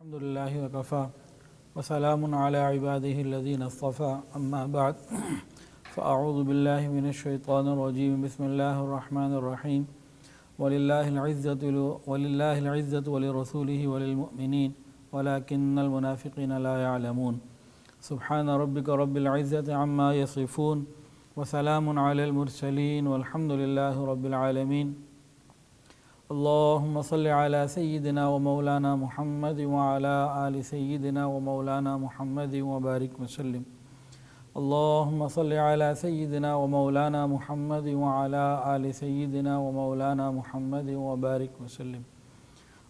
الحمد لله وكفى وسلام على عباده الذين اصطفى أما بعد فأعوذ بالله من الشيطان الرجيم بسم الله الرحمن الرحيم ولله العزة ولرسوله وللمؤمنين ولكن المنافقين لا يعلمون سبحان ربك رب العزة عما يصفون وسلام على المرسلين والحمد لله رب العالمين اللهم صل على سيدنا ومولانا محمد وعلى آل سيدنا ومولانا محمد وبارك وسلم اللهم صل على سيدنا ومولانا محمد وعلى آل سيدنا ومولانا محمد وبارك وسلم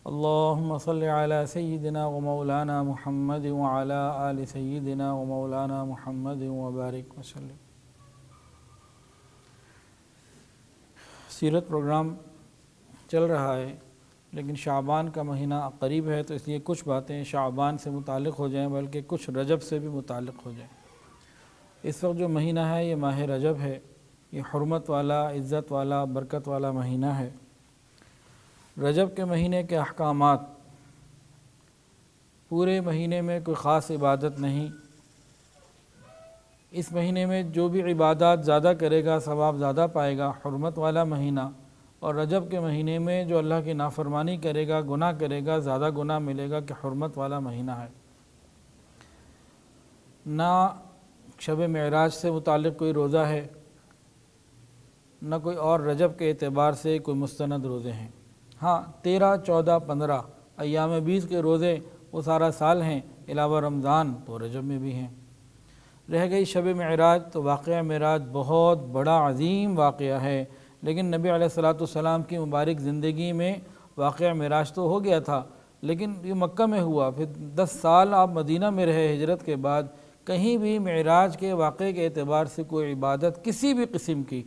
اللهم صل على سيدنا ومولانا محمد وعلى آل سيدنا ومولانا محمد وبارك وسلم۔ سیرت پروگرام چل رہا ہے لیکن شعبان کا مہینہ قریب ہے تو اس لیے کچھ باتیں شعبان سے متعلق ہو جائیں بلکہ کچھ رجب سے بھی متعلق ہو جائیں۔ اس وقت جو مہینہ ہے یہ ماہ رجب ہے، یہ حرمت والا، عزت والا، برکت والا مہینہ ہے۔ رجب کے مہینے کے احکامات، پورے مہینے میں کوئی خاص عبادت نہیں، اس مہینے میں جو بھی عبادات زیادہ کرے گا ثواب زیادہ پائے گا، حرمت والا مہینہ۔ اور رجب کے مہینے میں جو اللہ کی نافرمانی کرے گا، گناہ کرے گا، زیادہ گناہ ملے گا کہ حرمت والا مہینہ ہے۔ نہ شب معراج سے متعلق کوئی روزہ ہے، نہ کوئی اور رجب کے اعتبار سے کوئی مستند روزے ہیں۔ ہاں 13، 14، 15 ایام 20 کے روزے وہ سارا سال ہیں، علاوہ رمضان تو رجب میں بھی ہیں۔ رہ گئی شب معراج، تو واقعہ معراج بہت بڑا عظیم واقعہ ہے، لیکن نبی علیہ السلام کی مبارک زندگی میں واقعہ معراج تو ہو گیا تھا، لیکن یہ مکہ میں ہوا، پھر 10 سال آپ مدینہ میں رہے ہجرت کے بعد، کہیں بھی معراج کے واقعے کے اعتبار سے کوئی عبادت کسی بھی قسم کی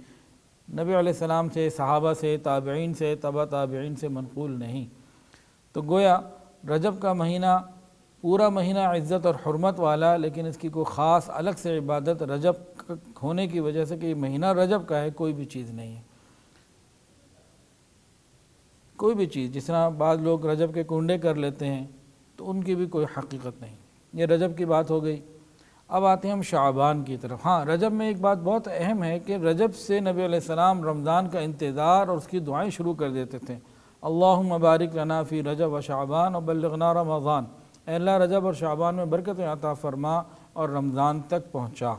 نبی علیہ السلام سے، صحابہ سے، تابعین سے، تبع تابعین سے منقول نہیں۔ تو گویا رجب کا مہینہ پورا مہینہ عزت اور حرمت والا، لیکن اس کی کوئی خاص الگ سے عبادت رجب ہونے کی وجہ سے کہ یہ مہینہ رجب کا ہے کوئی بھی چیز نہیں ہے، کوئی بھی چیز۔ جس طرح بعض لوگ رجب کے کنڈے کر لیتے ہیں تو ان کی بھی کوئی حقیقت نہیں۔ یہ رجب کی بات ہو گئی۔ اب آتے ہیں ہم شعبان کی طرف۔ ہاں رجب میں ایک بات بہت اہم ہے کہ رجب سے نبی علیہ السلام رمضان کا انتظار اور اس کی دعائیں شروع کر دیتے تھے۔ اللہم بارک لنا فی رجب و شعبان وبلغنا رمضان، اے اللہ رجب اور شعبان میں برکتیں عطا فرما اور رمضان تک پہنچا۔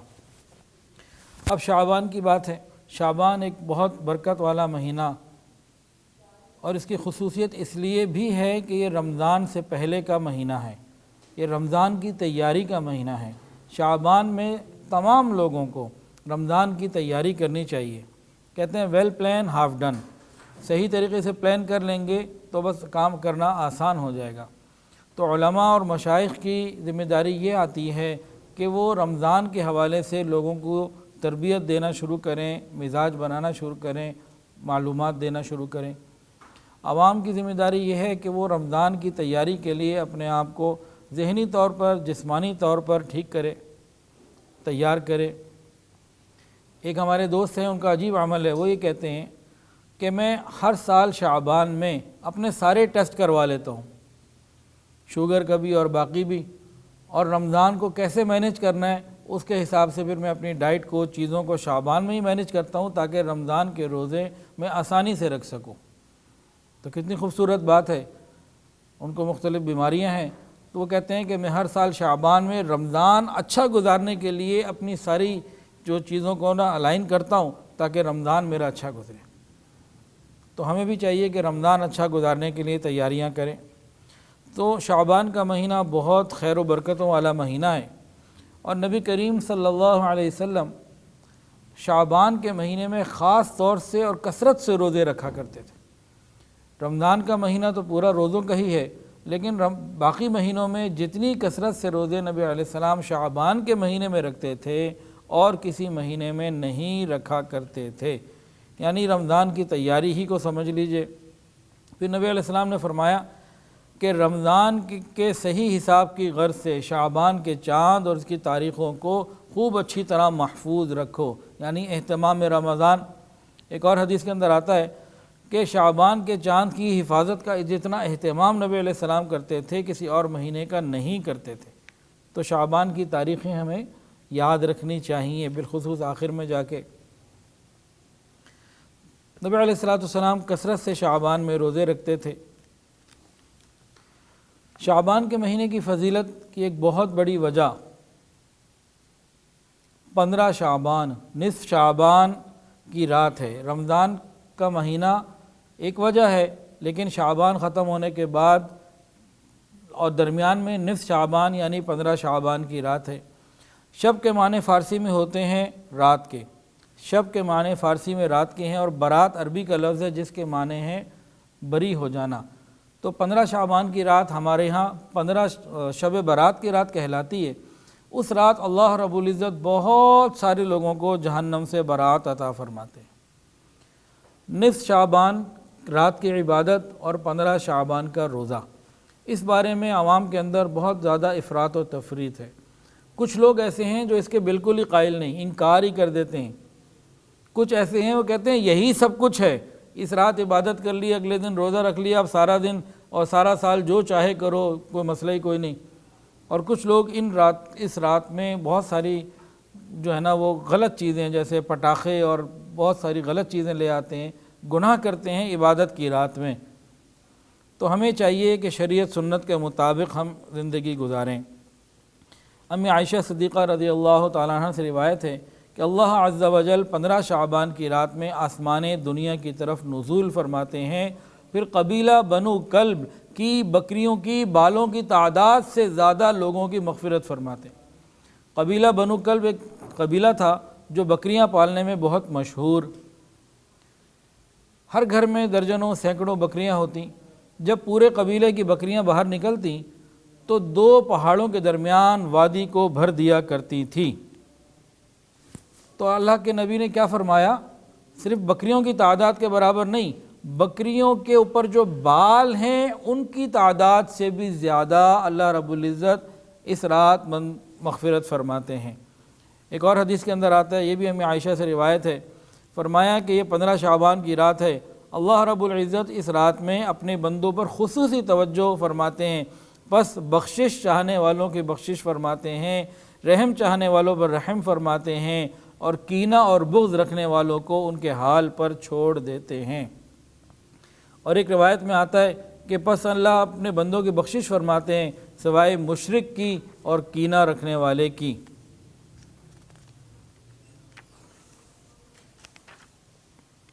اب شعبان کی بات ہے۔ شعبان ایک بہت برکت والا مہینہ، اور اس کی خصوصیت اس لیے بھی ہے کہ یہ رمضان سے پہلے کا مہینہ ہے، یہ رمضان کی تیاری کا مہینہ ہے۔ شعبان میں تمام لوگوں کو رمضان کی تیاری کرنی چاہیے۔ کہتے ہیں ویل پلان ہاف ڈن، صحیح طریقے سے پلان کر لیں گے تو بس کام کرنا آسان ہو جائے گا۔ تو علماء اور مشائخ کی ذمہ داری یہ آتی ہے کہ وہ رمضان کے حوالے سے لوگوں کو تربیت دینا شروع کریں، مزاج بنانا شروع کریں، معلومات دینا شروع کریں۔ عوام کی ذمہ داری یہ ہے کہ وہ رمضان کی تیاری کے لیے اپنے آپ کو ذہنی طور پر، جسمانی طور پر ٹھیک کرے، تیار کرے۔ ایک ہمارے دوست ہیں، ان کا عجیب عمل ہے، وہ یہ کہتے ہیں کہ میں ہر سال شعبان میں اپنے سارے ٹیسٹ کروا لیتا ہوں، شوگر کا بھی اور باقی بھی، اور رمضان کو کیسے مینیج کرنا ہے اس کے حساب سے پھر میں اپنی ڈائٹ کو، چیزوں کو شعبان میں ہی مینیج کرتا ہوں تاکہ رمضان کے روزے میں آسانی سے رکھ سکوں۔ تو کتنی خوبصورت بات ہے۔ ان کو مختلف بیماریاں ہیں، تو وہ کہتے ہیں کہ میں ہر سال شعبان میں رمضان اچھا گزارنے کے لیے اپنی ساری جو چیزوں کو الائن کرتا ہوں تاکہ رمضان میرا اچھا گزرے۔ تو ہمیں بھی چاہیے کہ رمضان اچھا گزارنے کے لیے تیاریاں کریں۔ تو شعبان کا مہینہ بہت خیر و برکتوں والا مہینہ ہے، اور نبی کریم صلی اللہ علیہ وسلم شعبان کے مہینے میں خاص طور سے اور کثرت سے روزے رکھا کرتے تھے۔ رمضان کا مہینہ تو پورا روزوں کا ہی ہے، لیکن باقی مہینوں میں جتنی کثرت سے روزے نبی علیہ السلام شعبان کے مہینے میں رکھتے تھے اور کسی مہینے میں نہیں رکھا کرتے تھے۔ یعنی رمضان کی تیاری ہی کو سمجھ لیجئے۔ پھر نبی علیہ السلام نے فرمایا کہ رمضان کے صحیح حساب کی غرض سے شعبان کے چاند اور اس کی تاریخوں کو خوب اچھی طرح محفوظ رکھو، یعنی اہتمام رمضان۔ ایک اور حدیث کے اندر آتا ہے کہ شعبان کے چاند کی حفاظت کا جتنا اہتمام نبی علیہ السلام کرتے تھے کسی اور مہینے کا نہیں کرتے تھے۔ تو شعبان کی تاریخیں ہمیں یاد رکھنی چاہیے، بالخصوص آخر میں جا کے۔ نبی علیہ السلام کثرت سے شعبان میں روزے رکھتے تھے۔ شعبان کے مہینے کی فضیلت کی ایک بہت بڑی وجہ 15 شعبان، نصف شعبان کی رات ہے۔ رمضان کا مہینہ ایک وجہ ہے، لیکن شعبان ختم ہونے کے بعد اور درمیان میں نصف شعبان یعنی 15 شعبان کی رات ہے۔ شب کے معنی فارسی میں ہوتے ہیں رات کے، شب کے معنی فارسی میں رات کے ہیں، اور برات عربی کا لفظ ہے جس کے معنی ہیں بری ہو جانا۔ تو 15 شعبان کی رات ہمارے ہاں 15 شب برات کی رات کہلاتی ہے۔ اس رات اللہ رب العزت بہت سارے لوگوں کو جہنم سے برات عطا فرماتے ہیں۔ نصف شعبان رات کی عبادت اور 15 شعبان کا روزہ، اس بارے میں عوام کے اندر بہت زیادہ افراط و تفریط ہے۔ کچھ لوگ ایسے ہیں جو اس کے بالکل ہی قائل نہیں، انکار ہی کر دیتے ہیں۔ کچھ ایسے ہیں وہ کہتے ہیں یہی سب کچھ ہے، اس رات عبادت کر لی، اگلے دن روزہ رکھ لیا، اب سارا دن اور سارا سال جو چاہے کرو، کوئی مسئلہ ہی کوئی نہیں۔ اور کچھ لوگ اس رات میں بہت ساری جو ہے نا وہ غلط چیزیں جیسے پٹاخے اور بہت ساری غلط چیزیں لے آتے ہیں، گناہ کرتے ہیں عبادت کی رات میں۔ تو ہمیں چاہیے کہ شریعت سنت کے مطابق ہم زندگی گزاریں۔ امی عائشہ صدیقہ رضی اللہ تعالیٰ عنہ سے روایت ہے کہ اللہ عز و جل 15 شعبان کی رات میں آسمان دنیا کی طرف نزول فرماتے ہیں، پھر قبیلہ بنو کلب کی بکریوں کی بالوں کی تعداد سے زیادہ لوگوں کی مغفرت فرماتے ہیں۔ قبیلہ بنو کلب ایک قبیلہ تھا جو بکریاں پالنے میں بہت مشہور، ہر گھر میں درجنوں سینکڑوں بکریاں ہوتیں۔ جب پورے قبیلے کی بکریاں باہر نکلتیں تو 2 پہاڑوں کے درمیان وادی کو بھر دیا کرتی تھی۔ تو اللہ کے نبی نے کیا فرمایا، صرف بکریوں کی تعداد کے برابر نہیں، بکریوں کے اوپر جو بال ہیں ان کی تعداد سے بھی زیادہ اللہ رب العزت اس رات مغفرت فرماتے ہیں۔ ایک اور حدیث کے اندر آتا ہے، یہ بھی ہمیں عائشہ سے روایت ہے، فرمایا کہ یہ 15 شعبان کی رات ہے، اللہ رب العزت اس رات میں اپنے بندوں پر خصوصی توجہ فرماتے ہیں، بس بخشش چاہنے والوں کی بخشش فرماتے ہیں، رحم چاہنے والوں پر رحم فرماتے ہیں، اور کینہ اور بغض رکھنے والوں کو ان کے حال پر چھوڑ دیتے ہیں۔ اور ایک روایت میں آتا ہے کہ پس اللہ اپنے بندوں کی بخشش فرماتے ہیں سوائے مشرک کی اور کینہ رکھنے والے کی۔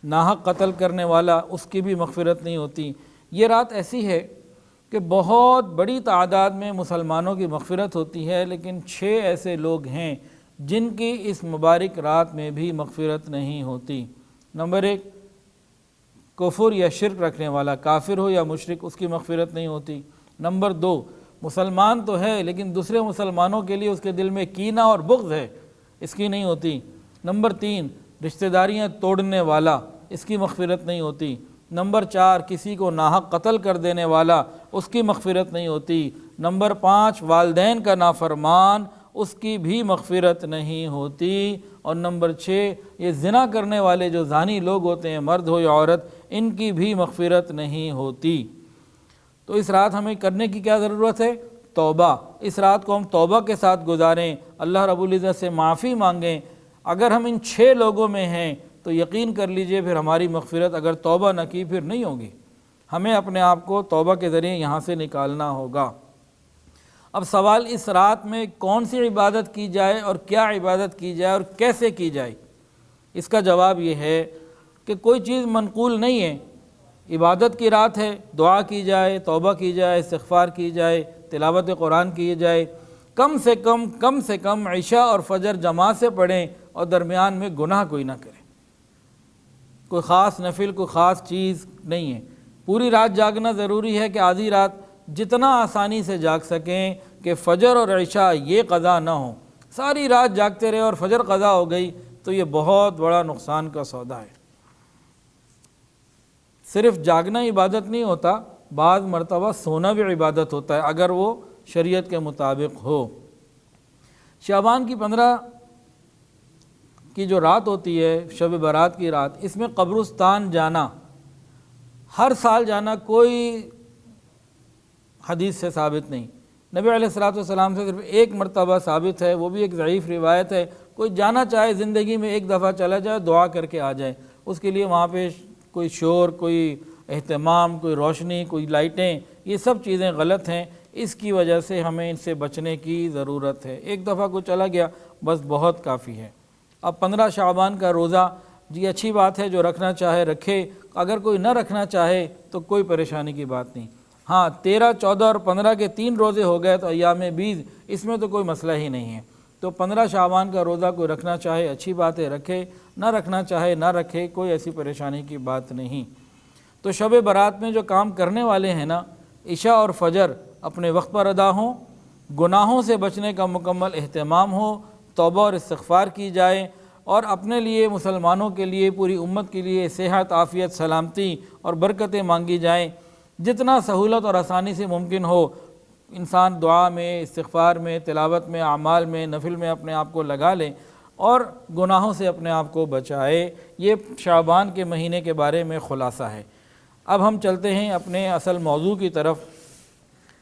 ناحق قتل کرنے والا، اس کی بھی مغفرت نہیں ہوتی۔ یہ رات ایسی ہے کہ بہت بڑی تعداد میں مسلمانوں کی مغفرت ہوتی ہے، لیکن 6 ایسے لوگ ہیں جن کی اس مبارک رات میں بھی مغفرت نہیں ہوتی۔ نمبر 1، کفر یا شرک رکھنے والا، کافر ہو یا مشرک، اس کی مغفرت نہیں ہوتی۔ نمبر 2، مسلمان تو ہے لیکن دوسرے مسلمانوں کے لیے اس کے دل میں کینہ اور بغض ہے، اس کی نہیں ہوتی۔ نمبر 3، رشتہ داریاں توڑنے والا، اس کی مغفرت نہیں ہوتی۔ نمبر 4، کسی کو ناحق قتل کر دینے والا، اس کی مغفرت نہیں ہوتی۔ نمبر 5، والدین کا نافرمان، اس کی بھی مغفرت نہیں ہوتی۔ اور نمبر 6، یہ زنا کرنے والے جو زانی لوگ ہوتے ہیں، مرد ہو یا عورت، ان کی بھی مغفرت نہیں ہوتی۔ تو اس رات ہمیں کرنے کی کیا ضرورت ہے؟ توبہ۔ اس رات کو ہم توبہ کے ساتھ گزاریں، اللہ رب العزت سے معافی مانگیں۔ اگر ہم ان 6 لوگوں میں ہیں تو یقین کر لیجئے پھر ہماری مغفرت اگر توبہ نہ کی پھر نہیں ہوگی۔ ہمیں اپنے آپ کو توبہ کے ذریعے یہاں سے نکالنا ہوگا۔ اب سوال اس رات میں کون سی عبادت کی جائے اور کیا عبادت کی جائے اور کیسے کی جائے، اس کا جواب یہ ہے کہ کوئی چیز منقول نہیں ہے۔ عبادت کی رات ہے، دعا کی جائے، توبہ کی جائے، استغفار کی جائے، تلاوت قرآن کی جائے، کم سے کم عشاء اور فجر جماعت سے پڑھیں اور درمیان میں گناہ کوئی نہ کریں۔ کوئی خاص نفل، کوئی خاص چیز نہیں ہے۔ پوری رات جاگنا ضروری ہے کہ آدھی رات جتنا آسانی سے جاگ سکیں کہ فجر اور عشاء یہ قضا نہ ہو۔ ساری رات جاگتے رہے اور فجر قضا ہو گئی تو یہ بہت بڑا نقصان کا سودا ہے۔ صرف جاگنا عبادت نہیں ہوتا، بعض مرتبہ سونا بھی عبادت ہوتا ہے اگر وہ شریعت کے مطابق ہو۔ شعبان کی 15 کی جو رات ہوتی ہے، شب برات کی رات، اس میں قبرستان جانا ہر سال جانا کوئی حدیث سے ثابت نہیں، نبی علیہ الصلوۃ والسلام سے صرف ایک مرتبہ ثابت ہے، وہ بھی ایک ضعیف روایت ہے، کوئی جانا چاہے زندگی میں ایک دفعہ چلا جائے، دعا کر کے آ جائے، اس کے لیے وہاں پہ کوئی شور، کوئی اہتمام، کوئی روشنی، کوئی لائٹیں، یہ سب چیزیں غلط ہیں، اس کی وجہ سے ہمیں ان سے بچنے کی ضرورت ہے۔ ایک دفعہ کوئی چلا گیا بس بہت کافی ہے۔ اب 15 شعبان کا روزہ جی اچھی بات ہے، جو رکھنا چاہے رکھے، اگر کوئی نہ رکھنا چاہے تو کوئی پریشانی کی بات نہیں۔ ہاں 13، 14 اور 15 کے 3 روزے ہو گئے تو ایام بیض، اس میں تو کوئی مسئلہ ہی نہیں ہے۔ تو 15 شعبان کا روزہ کوئی رکھنا چاہے اچھی بات ہے رکھے، نہ رکھنا چاہے نہ رکھے، کوئی ایسی پریشانی کی بات نہیں۔ تو شب برات میں جو کام کرنے والے ہیں نا، عشاء اور فجر اپنے وقت پر ادا ہوں، گناہوں سے بچنے کا مکمل اہتمام ہو، توبہ اور استغفار کی جائے، اور اپنے لیے، مسلمانوں کے لیے، پوری امت کے لیے صحت، عافیت، سلامتی اور برکتیں مانگی جائیں۔ جتنا سہولت اور آسانی سے ممکن ہو انسان دعا میں، استغفار میں، تلاوت میں، اعمال میں، نفل میں اپنے آپ کو لگا لیں اور گناہوں سے اپنے آپ کو بچائے۔ یہ شعبان کے مہینے کے بارے میں خلاصہ ہے۔ اب ہم چلتے ہیں اپنے اصل موضوع کی طرف،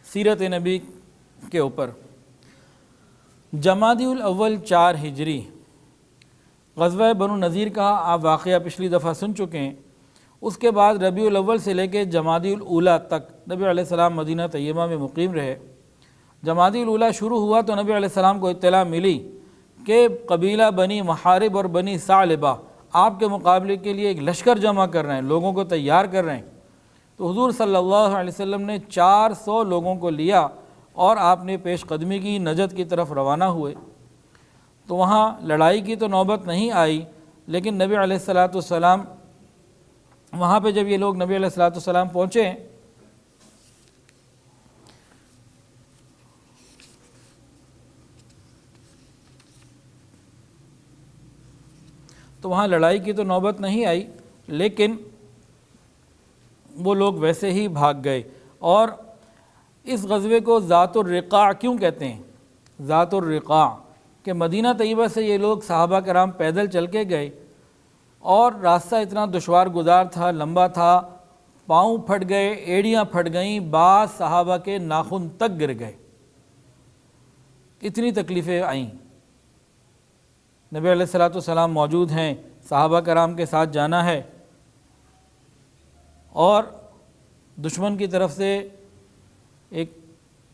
سیرت نبی کے اوپر۔ جمادی الاول 4 ہجری، غزوہ بنو نذیر کا آپ واقعہ پچھلی دفعہ سن چکے ہیں۔ اس کے بعد ربیع الاول سے لے کے جمادی الاولیٰ تک نبی علیہ السلام مدینہ طیبہ میں مقیم رہے۔ جمادی الاولیٰ شروع ہوا تو نبی علیہ السلام کو اطلاع ملی کہ قبیلہ بنی محارب اور بنی ثعلبہ آپ کے مقابلے کے لیے ایک لشکر جمع کر رہے ہیں، لوگوں کو تیار کر رہے ہیں۔ تو حضور صلی اللہ علیہ وسلم نے 400 لوگوں کو لیا اور آپ نے پیش قدمی کی، نجد کی طرف روانہ ہوئے۔ تو وہاں لڑائی کی تو نوبت نہیں آئی، لیکن نبی علیہ الصلوۃ والسلام وہاں پہ جب یہ لوگ نبی علیہ الصلوۃ والسلام پہنچے تو وہاں لڑائی کی تو نوبت نہیں آئی، لیکن وہ لوگ ویسے ہی بھاگ گئے۔ اور اس غزوے کو ذات الرقاع کیوں کہتے ہیں؟ ذات الرقاع کہ مدینہ طیبہ سے یہ لوگ صحابہ کرام پیدل چل کے گئے اور راستہ اتنا دشوار گزار تھا، لمبا تھا، پاؤں پھٹ گئے، ایڑیاں پھٹ گئیں، بعض صحابہ کے ناخن تک گر گئے، اتنی تکلیفیں آئیں۔ نبی علیہ الصلوۃ والسلام موجود ہیں، صحابہ کرام کے ساتھ جانا ہے، اور دشمن کی طرف سے ایک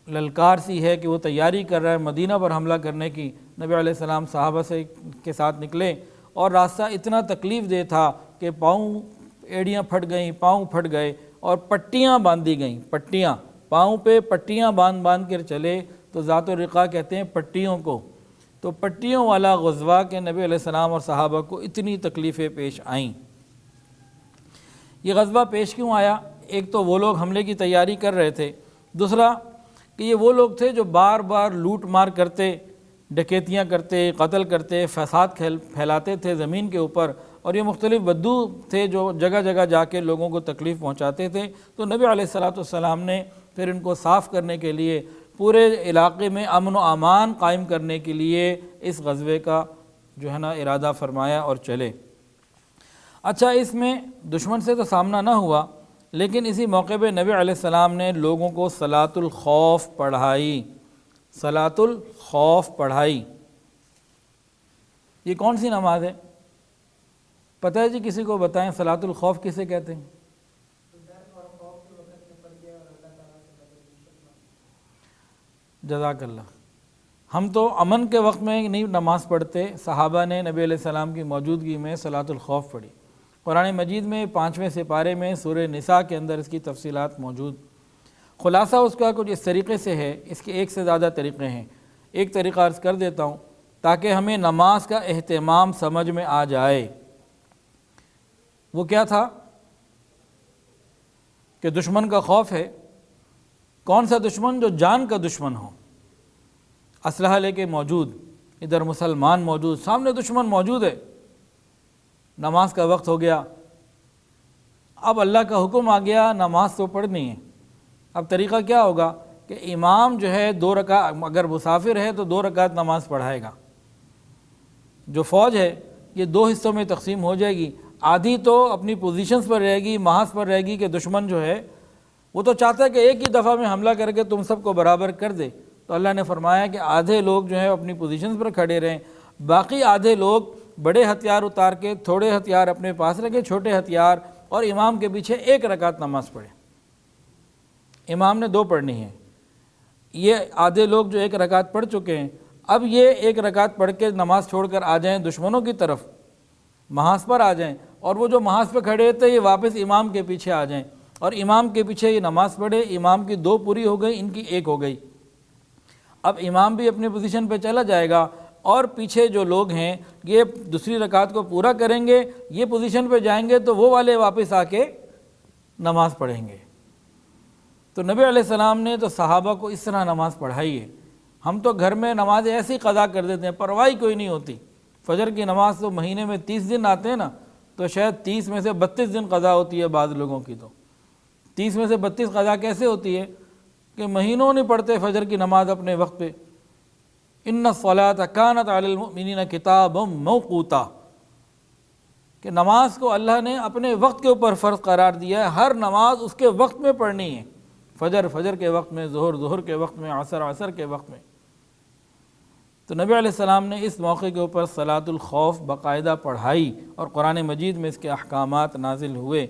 للکار سی ہے کہ وہ تیاری کر رہا ہے مدینہ پر حملہ کرنے کی۔ نبی علیہ السلام صحابہ سے کے ساتھ نکلے اور راستہ اتنا تکلیف دہ تھا کہ پاؤں، ایڑیاں پھٹ گئیں، پاؤں پھٹ گئے، اور پٹیاں باندھی گئیں، پٹیاں پاؤں پہ پٹیاں باندھ کر چلے، تو ذات الرقاع کہتے ہیں پٹیوں کو۔ تو پٹیوں والا غزوہ کہ نبی علیہ السلام اور صحابہ کو اتنی تکلیفیں پیش آئیں۔ یہ غزوہ پیش کیوں آیا؟ ایک تو وہ لوگ حملے کی تیاری کر رہے تھے، دوسرا کہ یہ وہ لوگ تھے جو بار بار لوٹ مار کرتے، ڈکیتیاں کرتے، قتل کرتے، فساد پھیلاتے تھے زمین کے اوپر، اور یہ مختلف بدو تھے جو جگہ جگہ جا کے لوگوں کو تکلیف پہنچاتے تھے۔ تو نبی علیہ الصلوۃ والسلام نے پھر ان کو صاف کرنے کے لیے، پورے علاقے میں امن و امان قائم کرنے کے لیے اس غزوے کا جو ہے نا ارادہ فرمایا اور چلے۔ اچھا، اس میں دشمن سے تو سامنا نہ ہوا، لیکن اسی موقع پہ نبی علیہ السلام نے لوگوں کو صلاۃ الخوف پڑھائی، صلاۃ الخوف پڑھائی۔ یہ کون سی نماز ہے؟ پتہ ہے جی؟ کسی کو بتائیں صلاۃ الخوف کسے کہتے ہیں؟ جزاک اللہ۔ ہم تو امن کے وقت میں نہیں نماز پڑھتے، صحابہ نے نبی علیہ السلام کی موجودگی میں صلاۃ الخوف پڑھی۔ قرآن مجید میں 5ویں سپارے میں سورہ نساء کے اندر اس کی تفصیلات موجود۔ خلاصہ اس کا کچھ اس طریقے سے ہے، اس کے ایک سے زیادہ طریقے ہیں، ایک طریقہ عرض کر دیتا ہوں تاکہ ہمیں نماز کا اہتمام سمجھ میں آ جائے۔ وہ کیا تھا کہ دشمن کا خوف ہے۔ کون سا دشمن؟ جو جان کا دشمن ہو، اسلحہ لے کے موجود، ادھر مسلمان موجود، سامنے دشمن موجود ہے، نماز کا وقت ہو گیا، اب اللہ کا حکم آ گیا نماز تو پڑھنی ہے۔ اب طریقہ کیا ہوگا کہ امام جو ہے 2 رکعت، اگر مسافر ہے تو 2 رکعت نماز پڑھائے گا، جو فوج ہے یہ 2 حصوں میں تقسیم ہو جائے گی، آدھی تو اپنی پوزیشنز پر رہے گی، محاذ پر رہے گی کہ دشمن جو ہے وہ تو چاہتا ہے کہ ایک ہی دفعہ میں حملہ کر کے تم سب کو برابر کر دے، تو اللہ نے فرمایا کہ آدھے لوگ جو ہیں اپنی پوزیشنز پر کھڑے رہیں، باقی آدھے لوگ بڑے ہتھیار اتار کے تھوڑے ہتھیار اپنے پاس رکھے، چھوٹے ہتھیار، اور امام کے پیچھے 1 رکعت نماز پڑھے۔ امام نے 2 پڑھنی ہے، یہ آدھے لوگ جو 1 رکعت پڑھ چکے ہیں، اب یہ 1 رکعت پڑھ کے نماز چھوڑ کر آ جائیں دشمنوں کی طرف، محاذ پر آ جائیں، اور وہ جو محاذ پہ کھڑے تھے یہ واپس امام کے پیچھے آ جائیں اور امام کے پیچھے یہ نماز پڑھے۔ امام کی 2 پوری ہو گئی، ان کی 1 ہو گئی۔ اب امام بھی اپنی پوزیشن پہ چلا جائے گا اور پیچھے جو لوگ ہیں یہ دوسری رکعت کو پورا کریں گے، یہ پوزیشن پہ جائیں گے تو وہ والے واپس آ کے نماز پڑھیں گے۔ تو نبی علیہ السلام نے تو صحابہ کو اس طرح نماز پڑھائی ہے۔ ہم تو گھر میں نماز ایسی قضا کر دیتے ہیں، پرواہ کوئی نہیں ہوتی۔ فجر کی نماز تو مہینے میں 30 دن آتے ہیں نا، تو شاید 30 میں سے 32 دن قضا ہوتی ہے بعض لوگوں کی، تو 30 میں سے 32 قضا کیسے ہوتی ہے کہ مہینوں نہیں پڑھتے فجر کی نماز اپنے وقت پہ۔ ان الصلاۃ کانت علی المؤمنین کتابا موقوتا، کہ نماز کو اللہ نے اپنے وقت کے اوپر فرض قرار دیا ہے، ہر نماز اس کے وقت میں پڑھنی ہے، فجر کے وقت میں، ظہر کے وقت میں، عصر کے وقت میں۔ تو نبی علیہ السلام نے اس موقع کے اوپر صلاۃ الخوف باقاعدہ پڑھائی اور قرآن مجید میں اس کے احکامات نازل ہوئے۔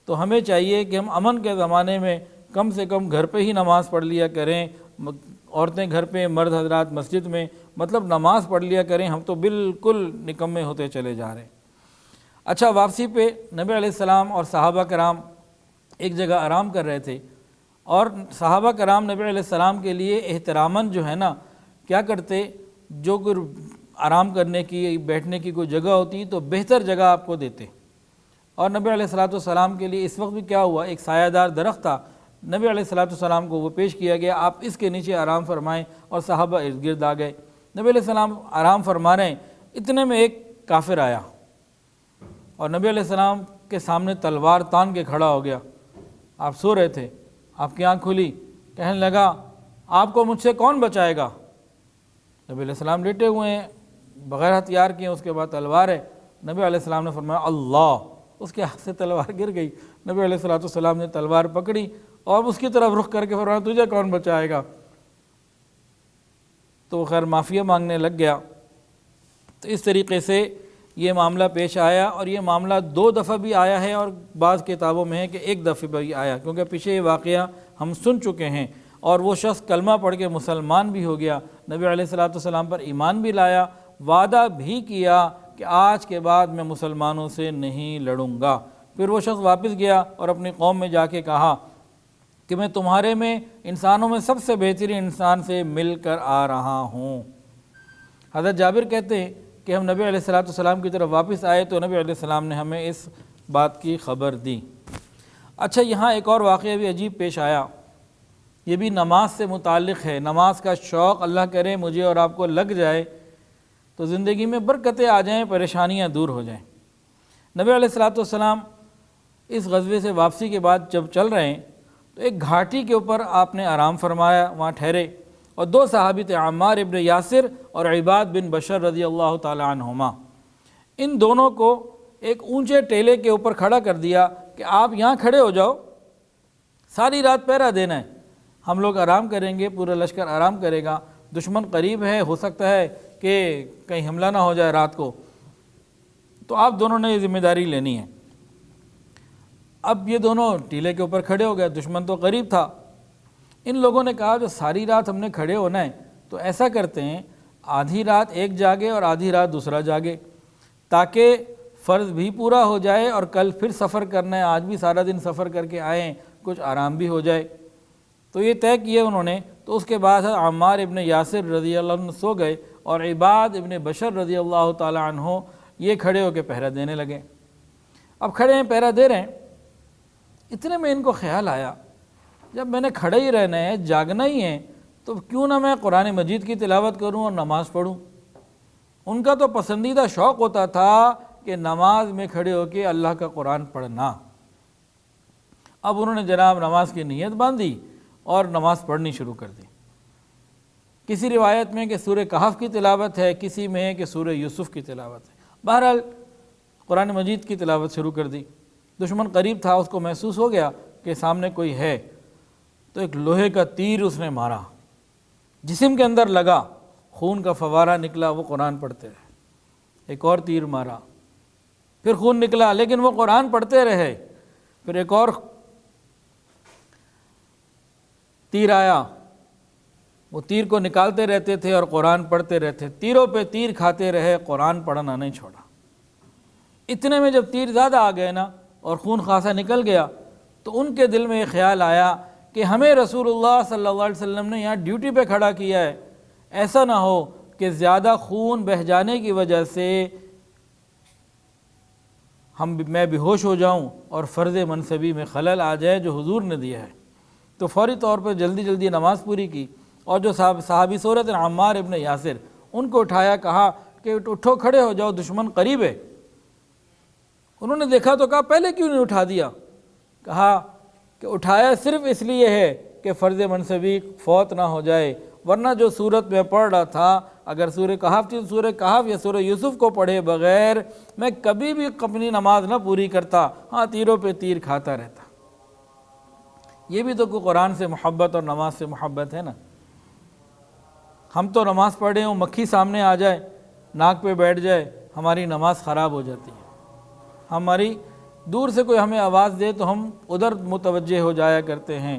تو ہمیں چاہیے کہ ہم امن کے زمانے میں کم سے کم گھر پہ ہی نماز پڑھ لیا کریں، عورتیں گھر پہ، مرد حضرات مسجد میں، مطلب نماز پڑھ لیا کریں۔ ہم تو بالکل نکمے ہوتے چلے جا رہے ہیں۔ اچھا، واپسی پہ نبی علیہ السلام اور صحابہ کرام ایک جگہ آرام کر رہے تھے، اور صحابہ کرام نبی علیہ السلام کے لیے احتراماً جو ہے نا کیا کرتے، جو کوئی آرام کرنے کی، بیٹھنے کی کوئی جگہ ہوتی تو بہتر جگہ آپ کو دیتے۔ اور نبی علیہ السلام کے لیے اس وقت بھی کیا ہوا، ایک سایہ دار درخت تھا، نبی علیہ السلام کو وہ پیش کیا گیا، آپ اس کے نیچے آرام فرمائیں، اور صحابہ ارد گرد آ گئے۔ نبی علیہ السلام آرام فرما رہے ہیں، اتنے میں ایک کافر آیا اور نبی علیہ السلام کے سامنے تلوار تان کے کھڑا ہو گیا۔ آپ سو رہے تھے، آپ کی آنکھ کھلی، کہنے لگا آپ کو مجھ سے کون بچائے گا؟ نبی علیہ السلام لیٹے ہوئے ہیں، بغیر ہتھیار کے، اس کے بعد تلوار ہے۔ نبی علیہ السلام نے فرمایا اللہ، اس کے ہاتھ سے تلوار گر گئی۔ نبی علیہ السلام نے تلوار پکڑی اور اس کی طرف رخ کر کے فرمایا تجھے کون بچائے گا؟ تو خیر معافی مانگنے لگ گیا۔ تو اس طریقے سے یہ معاملہ پیش آیا، اور یہ معاملہ 2 دفعہ بھی آیا ہے، اور بعض کتابوں میں ہے کہ 1 دفعہ بھی آیا، کیونکہ پیچھے یہ واقعہ ہم سن چکے ہیں۔ اور وہ شخص کلمہ پڑھ کے مسلمان بھی ہو گیا، نبی علیہ السلام پر ایمان بھی لایا، وعدہ بھی کیا کہ آج کے بعد میں مسلمانوں سے نہیں لڑوں گا۔ پھر وہ شخص واپس گیا اور اپنی قوم میں جا کے کہا کہ میں تمہارے میں انسانوں میں سب سے بہترین انسان سے مل کر آ رہا ہوں۔ حضرت جابر کہتے ہیں کہ ہم نبی علیہ السلام کی طرف واپس آئے تو نبی علیہ السلام نے ہمیں اس بات کی خبر دی۔ اچھا، یہاں ایک اور واقعہ بھی عجیب پیش آیا، یہ بھی نماز سے متعلق ہے۔ نماز کا شوق اللہ کرے مجھے اور آپ کو لگ جائے تو زندگی میں برکتیں آ جائیں، پریشانیاں دور ہو جائیں۔ نبی علیہ السلام اس غزوے سے واپسی کے بعد جب چل رہے ہیں تو ایک گھاٹی کے اوپر آپ نے آرام فرمایا، وہاں ٹھہرے، اور 2 صحابی تھے، عمار ابن یاسر اور عباد بن بشر رضی اللہ تعالی عنہما۔ ان دونوں کو ایک اونچے ٹیلے کے اوپر کھڑا کر دیا کہ آپ یہاں کھڑے ہو جاؤ، ساری رات پہرا دینا ہے، ہم لوگ آرام کریں گے، پورا لشکر آرام کرے گا، دشمن قریب ہے، ہو سکتا ہے کہ کہیں حملہ نہ ہو جائے رات کو، تو آپ دونوں نے یہ ذمہ داری لینی ہے۔ اب یہ دونوں ٹیلے کے اوپر کھڑے ہو گئے، دشمن تو قریب تھا۔ ان لوگوں نے کہا جو ساری رات ہم نے کھڑے ہونا ہے تو ایسا کرتے ہیں آدھی رات ایک جاگے اور آدھی رات دوسرا جاگے، تاکہ فرض بھی پورا ہو جائے اور کل پھر سفر کرنا ہے، آج بھی سارا دن سفر کر کے آئیں، کچھ آرام بھی ہو جائے۔ تو یہ طے کیے انہوں نے۔ تو اس کے بعد عمار ابن یاسر رضی اللہ عنہ سو گئے اور عباد ابن بشر رضی اللہ تعالی عنہ یہ کھڑے ہو کے پہرا دینے لگے۔ اب کھڑے ہیں، پہرا دے رہے ہیں، اتنے میں ان کو خیال آیا جب میں نے کھڑے ہی رہنا ہے، جاگنا ہی ہے، تو کیوں نہ میں قرآن مجید کی تلاوت کروں اور نماز پڑھوں۔ ان کا تو پسندیدہ شوق ہوتا تھا کہ نماز میں کھڑے ہو کے اللہ کا قرآن پڑھنا۔ اب انہوں نے جناب نماز کی نیت باندھی اور نماز پڑھنی شروع کر دی۔ کسی روایت میں کہ سورہ کہف کی تلاوت ہے، کسی میں ہے کہ سورہ یوسف کی تلاوت ہے۔ بہرحال قرآن مجید کی تلاوت شروع کر دی۔ دشمن قریب تھا، اس کو محسوس ہو گیا کہ سامنے کوئی ہے، تو ایک لوہے کا تیر اس نے مارا، جسم کے اندر لگا، خون کا فوارہ نکلا، وہ قرآن پڑھتے رہے۔ ایک اور تیر مارا، پھر خون نکلا، لیکن وہ قرآن پڑھتے رہے۔ پھر ایک اور تیر آیا، وہ تیر کو نکالتے رہتے تھے اور قرآن پڑھتے رہتے، تیروں پہ تیر کھاتے رہے، قرآن پڑھنا نہیں چھوڑا۔ اتنے میں جب تیر زیادہ آ گئے نا اور خون خاصا نکل گیا، تو ان کے دل میں یہ خیال آیا کہ ہمیں رسول اللہ صلی اللہ علیہ وسلم نے یہاں ڈیوٹی پہ کھڑا کیا ہے، ایسا نہ ہو کہ زیادہ خون بہہ جانے کی وجہ سے میں بے ہوش ہو جاؤں اور فرض منصبی میں خلل آ جائے جو حضور نے دیا ہے۔ تو فوری طور پر جلدی جلدی نماز پوری کی، اور جو صحابی صورت عمار ابن یاسر، ان کو اٹھایا، کہا کہ اٹھو، کھڑے ہو جاؤ، دشمن قریب ہے۔ انہوں نے دیکھا تو کہا پہلے کیوں نہیں اٹھا دیا؟ کہا کہ اٹھایا صرف اس لیے ہے کہ فرض منصبی فوت نہ ہو جائے، ورنہ جو صورت میں پڑھ رہا تھا، اگر سورہ کہف تھی، سورہ کہف یا سورہ یوسف کو پڑھے بغیر میں کبھی بھی اپنی نماز نہ پوری کرتا، ہاں تیروں پہ تیر کھاتا رہتا۔ یہ بھی تو کوئی قرآن سے محبت اور نماز سے محبت ہے نا۔ ہم تو نماز پڑھ رہے ہوں، مکھی سامنے آ جائے، ناک پہ بیٹھ جائے، ہماری نماز خراب ہو جاتی ہے۔ ہماری دور سے کوئی ہمیں آواز دے تو ہم ادھر متوجہ ہو جایا کرتے ہیں۔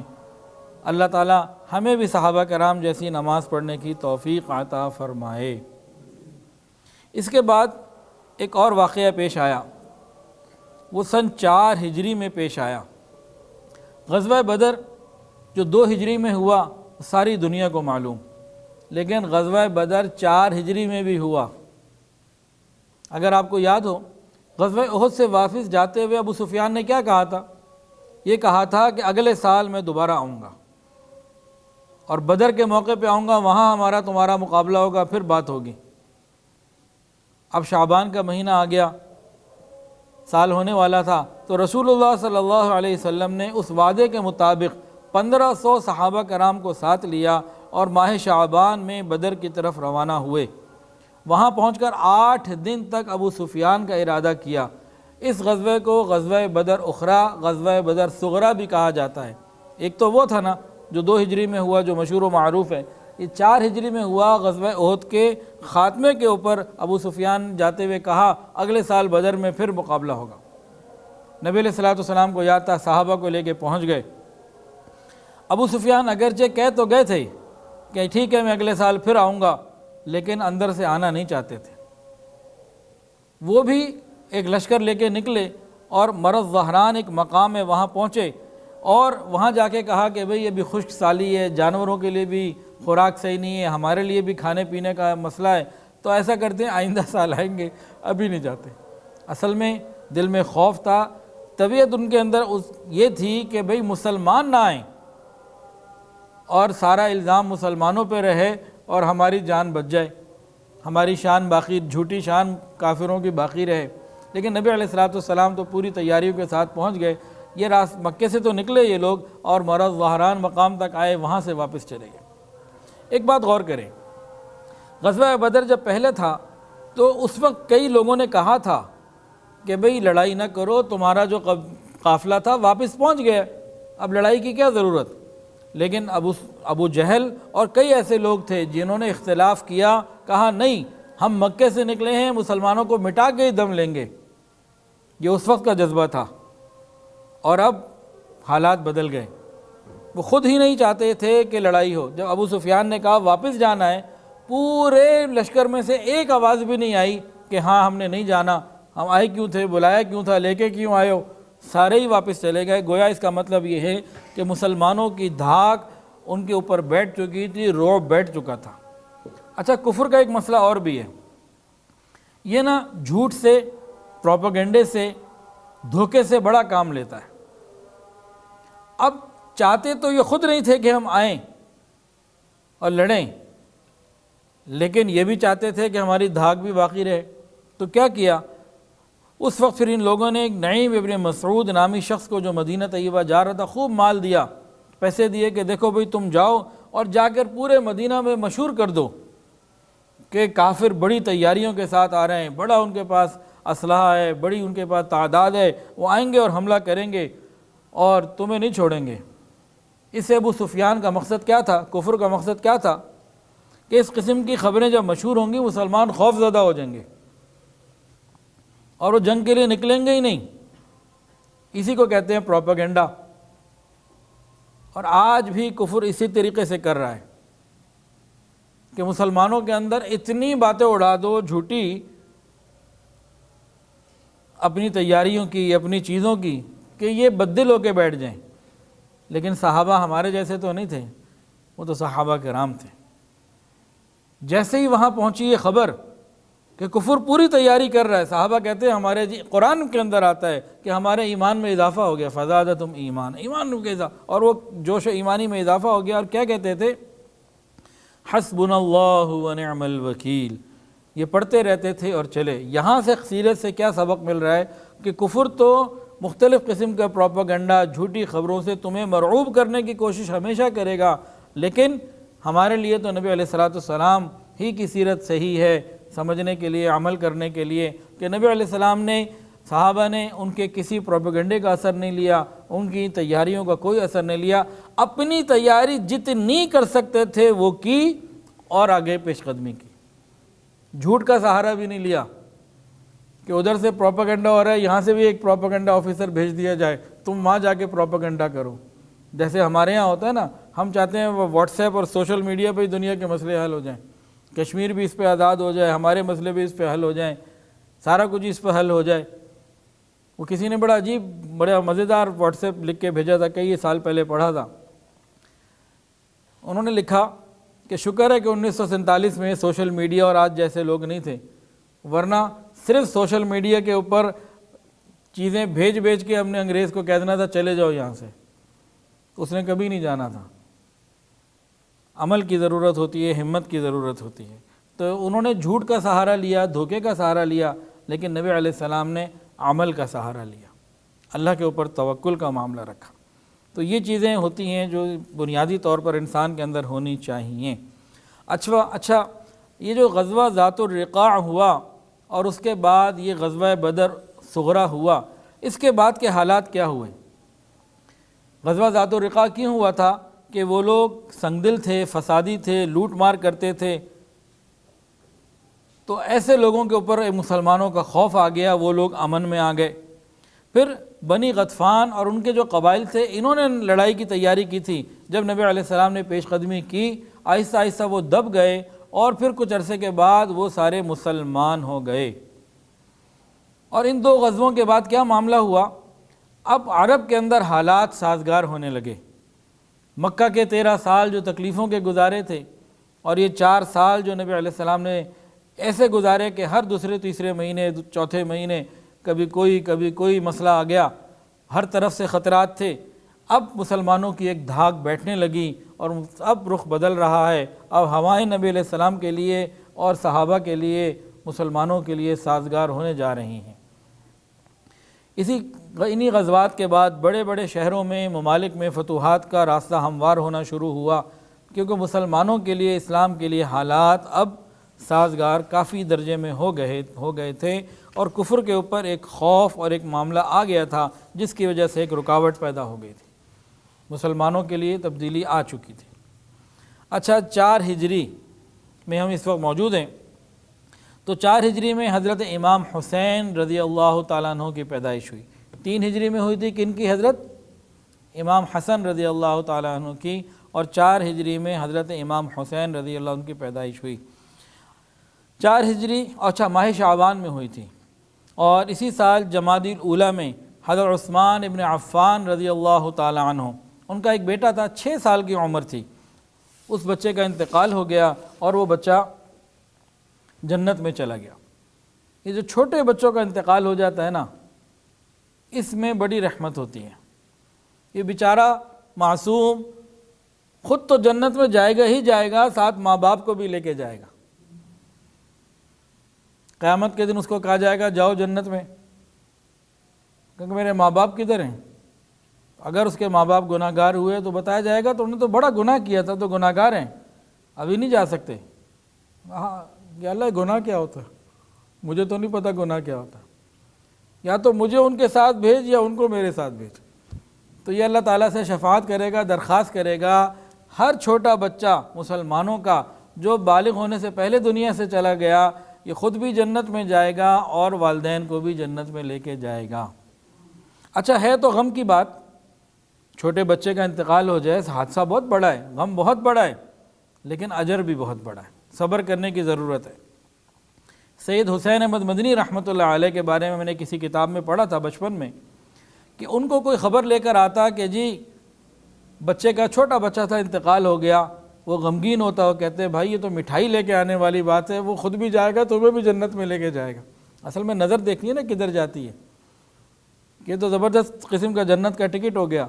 اللہ تعالیٰ ہمیں بھی صحابہ کرام جیسی نماز پڑھنے کی توفیق عطا فرمائے۔ اس کے بعد ایک اور واقعہ پیش آیا، وہ سن 4 ہجری میں پیش آیا۔ غزوہ بدر جو 2 ہجری میں ہوا ساری دنیا کو معلوم، لیکن غزوہ بدر 4 ہجری میں بھی ہوا۔ اگر آپ کو یاد ہو، غزوہ احد سے واپس جاتے ہوئے ابو سفیان نے کیا کہا تھا؟ یہ کہا تھا کہ اگلے سال میں دوبارہ آؤں گا اور بدر کے موقع پہ آؤں گا، وہاں ہمارا تمہارا مقابلہ ہوگا، پھر بات ہوگی۔ اب شعبان کا مہینہ آ گیا، سال ہونے والا تھا، تو رسول اللہ صلی اللہ علیہ وسلم نے اس وعدے کے مطابق 1500 صحابہ کرام کو ساتھ لیا اور ماہ شعبان میں بدر کی طرف روانہ ہوئے۔ وہاں پہنچ کر 8 دن تک ابو سفیان کا ارادہ کیا۔ اس غزوے کو غزوہ بدر اخری، غزوہ بدر صغری بھی کہا جاتا ہے۔ ایک تو وہ تھا نا جو 2 ہجری میں ہوا، جو مشہور و معروف ہے۔ یہ 4 ہجری میں ہوا، غزوہ احد کے خاتمے کے اوپر ابو سفیان جاتے ہوئے کہا اگلے سال بدر میں پھر مقابلہ ہوگا۔ نبی علیہ الصلوۃ والسلام کو یاد تھا، صحابہ کو لے کے پہنچ گئے۔ ابو سفیان اگرچہ کہہ تو گئے تھے کہ ٹھیک ہے میں اگلے سال پھر آؤں گا، لیکن اندر سے آنا نہیں چاہتے تھے۔ وہ بھی ایک لشکر لے کے نکلے اور مرز ظہران ایک مقام ہے، وہاں پہنچے اور وہاں جا کے کہا کہ بھئی ابھی خشک سالی ہے، جانوروں کے لیے بھی خوراک صحیح نہیں ہے، ہمارے لیے بھی کھانے پینے کا مسئلہ ہے، تو ایسا کرتے ہیں آئندہ سال آئیں گے، ابھی نہیں جاتے۔ اصل میں دل میں خوف تھا، طبیعت ان کے اندر یہ تھی کہ بھئی مسلمان نہ آئیں اور سارا الزام مسلمانوں پہ رہے اور ہماری جان بچ جائے، ہماری شان باقی، جھوٹی شان کافروں کی باقی رہے۔ لیکن نبی علیہ الصلوۃ والسلام تو پوری تیاریوں کے ساتھ پہنچ گئے۔ یہ مکے سے تو نکلے یہ لوگ اور مرز ظہران مقام تک آئے، وہاں سے واپس چلے گئے۔ ایک بات غور کریں، غزوہ بدر جب پہلے تھا تو اس وقت کئی لوگوں نے کہا تھا کہ بھئی لڑائی نہ کرو، تمہارا جو قافلہ تھا واپس پہنچ گیا، اب لڑائی کی کیا ضرورت؟ لیکن ابو جہل اور کئی ایسے لوگ تھے جنہوں نے اختلاف کیا، کہا نہیں ہم مکے سے نکلے ہیں، مسلمانوں کو مٹا کے ہی دم لیں گے۔ یہ اس وقت کا جذبہ تھا، اور اب حالات بدل گئے۔ وہ خود ہی نہیں چاہتے تھے کہ لڑائی ہو۔ جب ابو سفیان نے کہا واپس جانا ہے، پورے لشکر میں سے ایک آواز بھی نہیں آئی کہ ہاں ہم نے نہیں جانا، ہم آئے کیوں تھے، بلایا کیوں تھا، لے کے کیوں آئے ہو، سارے ہی واپس چلے گئے۔ گویا اس کا مطلب یہ ہے کہ مسلمانوں کی دھاک ان کے اوپر بیٹھ چکی تھی، رعب بیٹھ چکا تھا۔ اچھا، کفر کا ایک مسئلہ اور بھی ہے، یہ نا جھوٹ سے، پروپیگنڈے سے، دھوکے سے بڑا کام لیتا ہے۔ اب چاہتے تو یہ خود نہیں تھے کہ ہم آئیں اور لڑیں، لیکن یہ بھی چاہتے تھے کہ ہماری دھاک بھی باقی رہے۔ تو کیا کیا؟ اس وقت پھر ان لوگوں نے ایک نعیم ابن مسعود نامی شخص کو جو مدینہ طیبہ جا رہا تھا خوب مال دیا، پیسے دیے کہ دیکھو بھئی تم جاؤ اور جا کر پورے مدینہ میں مشہور کر دو کہ کافر بڑی تیاریوں کے ساتھ آ رہے ہیں، بڑا ان کے پاس اسلحہ ہے، بڑی ان کے پاس تعداد ہے، وہ آئیں گے اور حملہ کریں گے اور تمہیں نہیں چھوڑیں گے۔ اس سے ابو سفیان کا مقصد کیا تھا؟ کفر کا مقصد کیا تھا؟ کہ اس قسم کی خبریں جب مشہور ہوں گی مسلمان خوف زدہ ہو جائیں گے اور وہ جنگ کے لیے نکلیں گے ہی نہیں۔ اسی کو کہتے ہیں پروپیگنڈا، اور آج بھی کفر اسی طریقے سے کر رہا ہے کہ مسلمانوں کے اندر اتنی باتیں اڑا دو جھوٹی، اپنی تیاریوں کی، اپنی چیزوں کی، کہ یہ بددل ہو کے بیٹھ جائیں۔ لیکن صحابہ ہمارے جیسے تو نہیں تھے، وہ تو صحابہ کرام تھے۔ جیسے ہی وہاں پہنچی یہ خبر کہ کفر پوری تیاری کر رہا ہے، صحابہ کہتے ہیں ہمارے قرآن کے اندر آتا ہے کہ ہمارے ایمان میں اضافہ ہو گیا، فزادتہم ایمان، ایمان کے اضافہ، اور وہ جوش ایمانی میں اضافہ ہو گیا، اور کیا کہتے تھے؟ حسبنا اللہ ونعم الوکیل، یہ پڑھتے رہتے تھے اور چلے۔ یہاں سے سیرت سے کیا سبق مل رہا ہے کہ کفر تو مختلف قسم کا پروپیگنڈا، جھوٹی خبروں سے تمہیں مرعوب کرنے کی کوشش ہمیشہ کرے گا، لیکن ہمارے لیے تو نبی علیہ الصلوۃ والسلام ہی کی سیرت صحیح ہے سمجھنے کے لیے، عمل کرنے کے لیے، کہ نبی علیہ السلام نے، صحابہ نے ان کے کسی پروپیگنڈے کا اثر نہیں لیا، ان کی تیاریوں کا کوئی اثر نہیں لیا، اپنی تیاری جتنی کر سکتے تھے وہ کی اور آگے پیش قدمی کی۔ جھوٹ کا سہارا بھی نہیں لیا کہ ادھر سے پروپیگنڈا ہو رہا ہے، یہاں سے بھی ایک پروپیگنڈا آفیسر بھیج دیا جائے، تم وہاں جا کے پروپیگنڈا کرو۔ جیسے ہمارے ہاں ہوتا ہے نا، ہم چاہتے ہیں واٹس ایپ اور سوشل میڈیا پہ ہی دنیا کے مسئلے حل ہو جائیں، کشمیر بھی اس پہ آزاد ہو جائے، ہمارے مسئلے بھی اس پہ حل ہو جائیں، سارا کچھ اس پہ حل ہو جائے۔ وہ کسی نے بڑا عجیب، بڑا مزیدار واٹس ایپ لکھ کے بھیجا تھا، کئی سال پہلے پڑھا تھا۔ انہوں نے لکھا کہ شکر ہے کہ 1947 میں سوشل میڈیا اور آج جیسے لوگ نہیں تھے، ورنہ صرف سوشل میڈیا کے اوپر چیزیں بھیج بھیج کے ہم نے انگریز کو کہہ دینا تھا چلے جاؤ یہاں سے، اس نے کبھی نہیں جانا تھا۔ عمل کی ضرورت ہوتی ہے، ہمت کی ضرورت ہوتی ہے۔ تو انہوں نے جھوٹ کا سہارا لیا، دھوکے کا سہارا لیا، لیکن نبی علیہ السلام نے عمل کا سہارا لیا، اللہ کے اوپر توکل کا معاملہ رکھا۔ تو یہ چیزیں ہوتی ہیں جو بنیادی طور پر انسان کے اندر ہونی چاہیے۔ اچھا، یہ جو غزوہ ذات الرقاع ہوا اور اس کے بعد یہ غزوہ بدر صغریٰ ہوا، اس کے بعد کے حالات کیا ہوئے؟ غزوہ ذات الرقاع کیوں ہوا تھا؟ کہ وہ لوگ سنگدل تھے، فسادی تھے، لوٹ مار کرتے تھے، تو ایسے لوگوں کے اوپر مسلمانوں کا خوف آ گیا، وہ لوگ امن میں آ گئے۔ پھر بنی غطفان اور ان کے جو قبائل تھے، انہوں نے لڑائی کی تیاری کی تھی، جب نبی علیہ السلام نے پیش قدمی کی، آہستہ آہستہ وہ دب گئے، اور پھر کچھ عرصے کے بعد وہ سارے مسلمان ہو گئے۔ اور ان دو غزووں کے بعد کیا معاملہ ہوا؟ اب عرب کے اندر حالات سازگار ہونے لگے۔ مکہ کے 13 سال جو تکلیفوں کے گزارے تھے، اور یہ 4 سال جو نبی علیہ السلام نے ایسے گزارے کہ ہر دوسرے تیسرے مہینے، چوتھے مہینے کبھی کوئی مسئلہ آ گیا، ہر طرف سے خطرات تھے۔ اب مسلمانوں کی ایک دھاک بیٹھنے لگی اور اب رخ بدل رہا ہے۔ اب ہوائیں نبی علیہ السلام کے لیے اور صحابہ کے لیے، مسلمانوں کے لیے سازگار ہونے جا رہی ہیں۔ انہی غزوات کے بعد بڑے بڑے شہروں میں، ممالک میں فتوحات کا راستہ ہموار ہونا شروع ہوا، کیونکہ مسلمانوں کے لیے، اسلام کے لیے حالات اب سازگار کافی درجے میں ہو گئے تھے، اور کفر کے اوپر ایک خوف اور ایک معاملہ آ گیا تھا، جس کی وجہ سے ایک رکاوٹ پیدا ہو گئی تھی، مسلمانوں کے لیے تبدیلی آ چکی تھی۔ اچھا، 4 ہجری میں ہم اس وقت موجود ہیں، تو 4 ہجری میں حضرت امام حسین رضی اللہ تعالیٰ عنہ کی پیدائش ہوئی۔ 3 ہجری میں ہوئی تھی کن کی؟ حضرت امام حسن رضی اللہ تعالیٰ عنہ کی، اور 4 ہجری میں حضرت امام حسین رضی اللہ عنہ کی پیدائش ہوئی۔ 4 ہجری ماہ شعبان میں ہوئی تھی، اور اسی سال جمادی الاولیٰ میں حضرت عثمان ابن عفان رضی اللہ تعالیٰ عنہ، ان کا ایک بیٹا تھا، 6 سال کی عمر تھی، اس بچے کا انتقال ہو گیا، اور وہ بچہ جنت میں چلا گیا۔ یہ جو چھوٹے بچوں کا انتقال ہو جاتا ہے نا، اس میں بڑی رحمت ہوتی ہے۔ یہ بیچارہ معصوم خود تو جنت میں جائے گا ہی جائے گا، ساتھ ماں باپ کو بھی لے کے جائے گا۔ قیامت کے دن اس کو کہا جائے گا جاؤ جنت میں، کیونکہ میرے ماں باپ کدھر ہیں؟ اگر اس کے ماں باپ گناہ گار ہوئے تو بتایا جائے گا تو انہوں نے تو بڑا گناہ کیا تھا، تو گناہ گار ہیں، ابھی نہیں جا سکتے۔ ہاں، یا اللہ گناہ کیا ہوتا ہے؟ مجھے تو نہیں پتہ گناہ کیا ہوتا ہے۔ یا تو مجھے ان کے ساتھ بھیج یا ان کو میرے ساتھ بھیج۔ تو یہ اللہ تعالیٰ سے شفاعت کرے گا، درخواست کرے گا، ہر چھوٹا بچہ مسلمانوں کا جو بالغ ہونے سے پہلے دنیا سے چلا گیا، یہ خود بھی جنت میں جائے گا اور والدین کو بھی جنت میں لے کے جائے گا۔ اچھا، ہے تو غم کی بات، چھوٹے بچے کا انتقال ہو جائے، حادثہ بہت بڑا ہے، غم بہت بڑا ہے، لیکن اجر بھی بہت بڑا ہے، صبر کرنے کی ضرورت ہے۔ سید حسین احمد مدنی رحمۃ اللہ علیہ کے بارے میں نے کسی کتاب میں پڑھا تھا بچپن میں، کہ ان کو کوئی خبر لے کر آتا کہ جی بچے کا، چھوٹا بچہ تھا، انتقال ہو گیا، وہ غمگین ہوتا، وہ کہتے ہیں بھائی یہ تو مٹھائی لے کے آنے والی بات ہے، وہ خود بھی جائے گا تمہیں بھی جنت میں لے کے جائے گا۔ اصل میں نظر دیکھنی ہے نا کدھر جاتی ہے، یہ تو زبردست قسم کا جنت کا ٹکٹ ہو گیا۔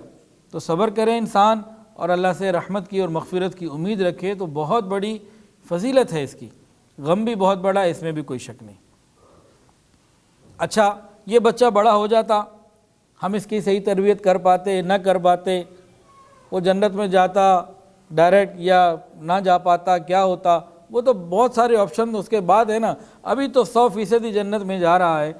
تو صبر کرے انسان اور اللہ سے رحمت کی اور مغفرت کی امید رکھے، تو بہت بڑی فضیلت ہے اس کی، غم بھی بہت بڑا ہے، اس میں بھی کوئی شک نہیں۔ اچھا، یہ بچہ بڑا ہو جاتا، ہم اس کی صحیح تربیت کر پاتے نہ کر پاتے، وہ جنت میں جاتا ڈائریکٹ یا نہ جا پاتا، کیا ہوتا، وہ تو بہت سارے آپشن اس کے بعد ہے نا۔ ابھی تو 100% جنت میں جا رہا ہے،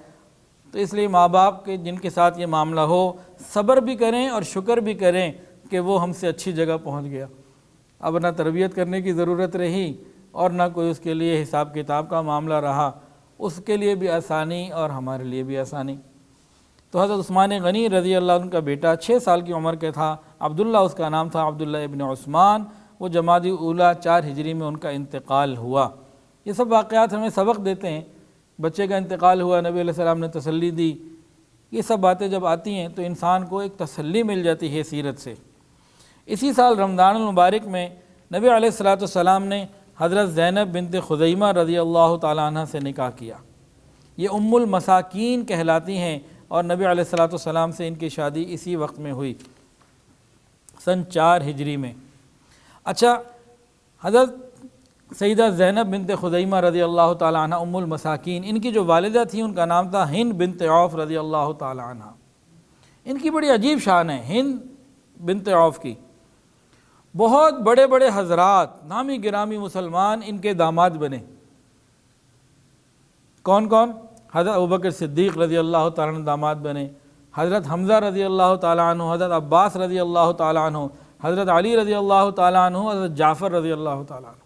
تو اس لیے ماں باپ کے جن کے ساتھ یہ معاملہ ہو، صبر بھی کریں اور شکر بھی کریں کہ وہ ہم سے اچھی جگہ پہنچ گیا۔ اب نہ تربیت کرنے کی ضرورت رہی اور نہ کوئی اس کے لیے حساب کتاب کا معاملہ رہا، اس کے لیے بھی آسانی اور ہمارے لیے بھی آسانی۔ تو حضرت عثمان غنی رضی اللہ عنہ کا بیٹا 6 سال کی عمر کے تھا، عبداللہ اس کا نام تھا، عبداللہ ابن عثمان، وہ جمادی اولیٰ 4 ہجری میں ان کا انتقال ہوا۔ یہ سب واقعات ہمیں سبق دیتے ہیں، بچے کا انتقال ہوا، نبی علیہ السلام نے تسلی دی، یہ سب باتیں جب آتی ہیں تو انسان کو ایک تسلی مل جاتی ہے سیرت سے۔ اسی سال رمضان المبارک میں نبی علیہ السلام نے حضرت زینب بنت خزیمہ رضی اللہ تعالیٰ عنہ سے نکاح کیا۔ یہ ام المساکین کہلاتی ہیں اور نبی علیہ السلام سے ان کی شادی اسی وقت میں ہوئی، سن 4 ہجری میں۔ اچھا، حضرت سیدہ زینب بنت خزیمہ رضی اللہ تعالیٰ عنہ ام المساکین، ان کی جو والدہ تھیں ان کا نام تھا ہند بنت عوف رضی اللہ تعالیٰ عنہ۔ ان کی بڑی عجیب شان ہے ہند بنت عوف کی، بہت بڑے بڑے حضرات، نامی گرامی مسلمان ان کے داماد بنے۔ کون کون؟ حضرت ابوبکر صدیق رضی اللہ تعالیٰ عنہ داماد بنے، حضرت حمزہ رضی اللہ تعالیٰ عنہ، حضرت عباس رضی اللہ تعالیٰ عنہ، حضرت علی رضی اللہ تعالیٰ عنہ، حضرت جعفر رضی اللہ تعالیٰ عنہ،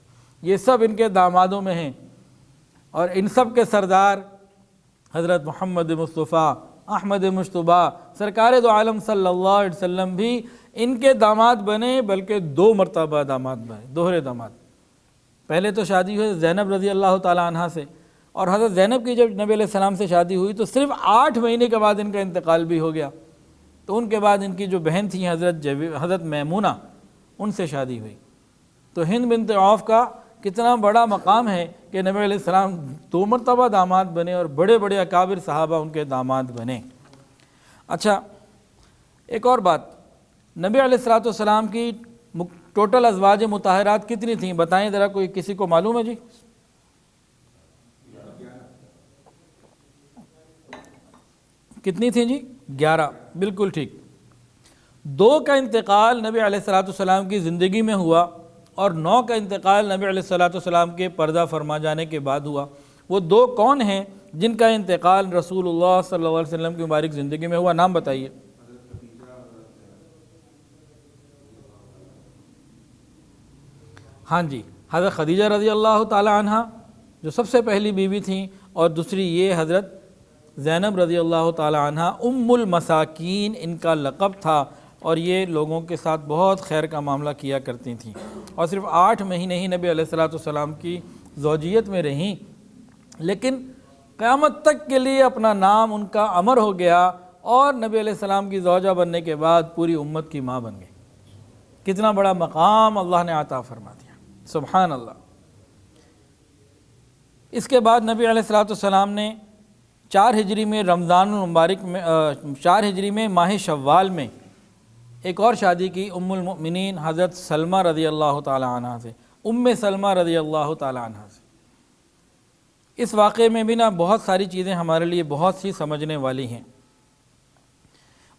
یہ سب ان کے دامادوں میں ہیں۔ اور ان سب کے سردار حضرت محمد مصطفیٰ احمد مجتبیٰ سرکار دو عالم صلی اللہ علیہ وسلم بھی ان کے داماد بنے، بلکہ 2 مرتبہ داماد بنے، دوہرے داماد۔ پہلے تو شادی ہوئی زینب رضی اللہ تعالیٰ عنہ سے، اور حضرت زینب کی جب نبی علیہ السلام سے شادی ہوئی تو صرف 8 مہینے کے بعد ان کا انتقال بھی ہو گیا، تو ان کے بعد ان کی جو بہن تھیں حضرت میمونہ، ان سے شادی ہوئی۔ تو ہند بنت عوف کا کتنا بڑا مقام ہے کہ نبی علیہ السلام 2 مرتبہ داماد بنے اور بڑے بڑے اکابر صحابہ ان کے داماد بنے۔ اچھا، ایک اور بات، نبی علیہ السلام کی ٹوٹل ازواج مطہرات کتنی تھیں بتائیں ذرا، کوئی کسی کو معلوم ہے جی؟ کتنی تھیں جی؟ 11، بالکل ٹھیک۔ 2 کا انتقال نبی علیہ السلام کی زندگی میں ہوا اور 9 کا انتقال نبی علیہ السلام کے پردہ فرما جانے کے بعد ہوا۔ وہ 2 کون ہیں جن کا انتقال رسول اللہ صلی اللہ علیہ وسلم کی مبارک زندگی میں ہوا؟ نام بتائیے۔ ہاں جی، حضرت خدیجہ رضی اللہ تعالی عنہ جو سب سے پہلی بیوی تھیں، اور دوسری یہ حضرت زینب رضی اللہ تعالی عنہ ام المساکین ان کا لقب تھا، اور یہ لوگوں کے ساتھ بہت خیر کا معاملہ کیا کرتی تھیں، اور صرف 8 مہینے ہی نبی علیہ السلام کی زوجیت میں رہیں، لیکن قیامت تک کے لیے اپنا نام ان کا امر ہو گیا، اور نبی علیہ السلام کی زوجہ بننے کے بعد پوری امت کی ماں بن گئی۔ کتنا بڑا مقام اللہ نے عطا فرما دیا، سبحان اللہ۔ اس کے بعد نبی علیہ السلام نے 4 ہجری میں رمضان المبارک میں 4 ہجری میں ماہ شوال میں ایک اور شادی کی ام المؤمنین حضرت سلمہ رضی اللہ تعالی عنہ سے، ام سلمہ رضی اللہ تعالی عنہ سے۔ اس واقعے میں بھی بہت ساری چیزیں ہمارے لیے بہت سی سمجھنے والی ہیں۔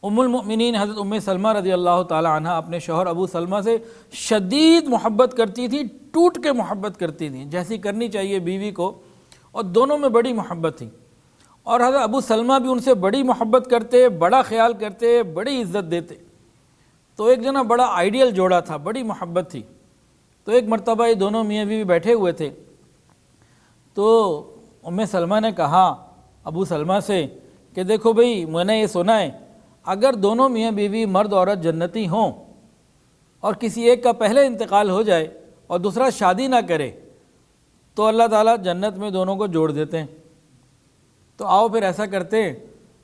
ام المؤمنین حضرت ام سلمہ رضی اللہ تعالی عنہ اپنے شوہر ابو سلمہ سے شدید محبت کرتی تھی، ٹوٹ کے محبت کرتی تھی، جیسی کرنی چاہیے بیوی کو، اور دونوں میں بڑی محبت تھی۔ اور حضرت ابو سلمہ بھی ان سے بڑی محبت کرتے، بڑا خیال کرتے، بڑی عزت دیتے۔ تو ایک جنا بڑا آئیڈیل جوڑا تھا، بڑی محبت تھی۔ تو ایک مرتبہ یہ دونوں میاں بیوی بیٹھے ہوئے تھے، تو ام سلمہ نے کہا ابو سلمہ سے کہ دیکھو بھئی، میں نے یہ سنا ہے اگر دونوں میاں بیوی مرد عورت جنتی ہوں اور کسی ایک کا پہلے انتقال ہو جائے اور دوسرا شادی نہ کرے تو اللہ تعالیٰ جنت میں دونوں کو جوڑ دیتے ہیں۔ تو آؤ پھر ایسا کرتے ہیں،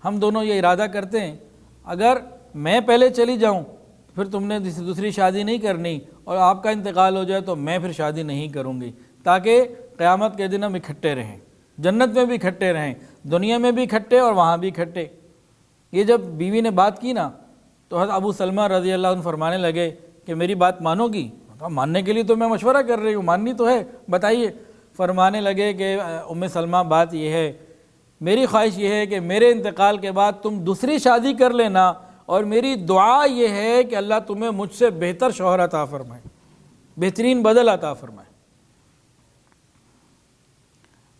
ہم دونوں یہ ارادہ کرتے ہیں اگر میں پہلے چلی جاؤں پھر تم نے دوسری شادی نہیں کرنی، اور آپ کا انتقال ہو جائے تو میں پھر شادی نہیں کروں گی، تاکہ قیامت کے دن ہم اکٹھے رہیں، جنت میں بھی اکٹھے رہیں، دنیا میں بھی اکٹھے اور وہاں بھی اکٹھے۔ یہ جب بیوی نے بات کی نا تو حضرت ابو سلمہ رضی اللہ عنہ فرمانے لگے کہ میری بات مانو گی؟ ماننے کے لیے تو میں مشورہ کر رہی ہوں، ماننی تو ہے، بتائیے۔ فرمانے لگے کہ ام سلمہ بات یہ ہے، میری خواہش یہ ہے کہ میرے انتقال کے بعد تم دوسری شادی کر لینا، اور میری دعا یہ ہے کہ اللہ تمہیں مجھ سے بہتر شوہر عطا فرمائے، بہترین بدل عطا فرمائے۔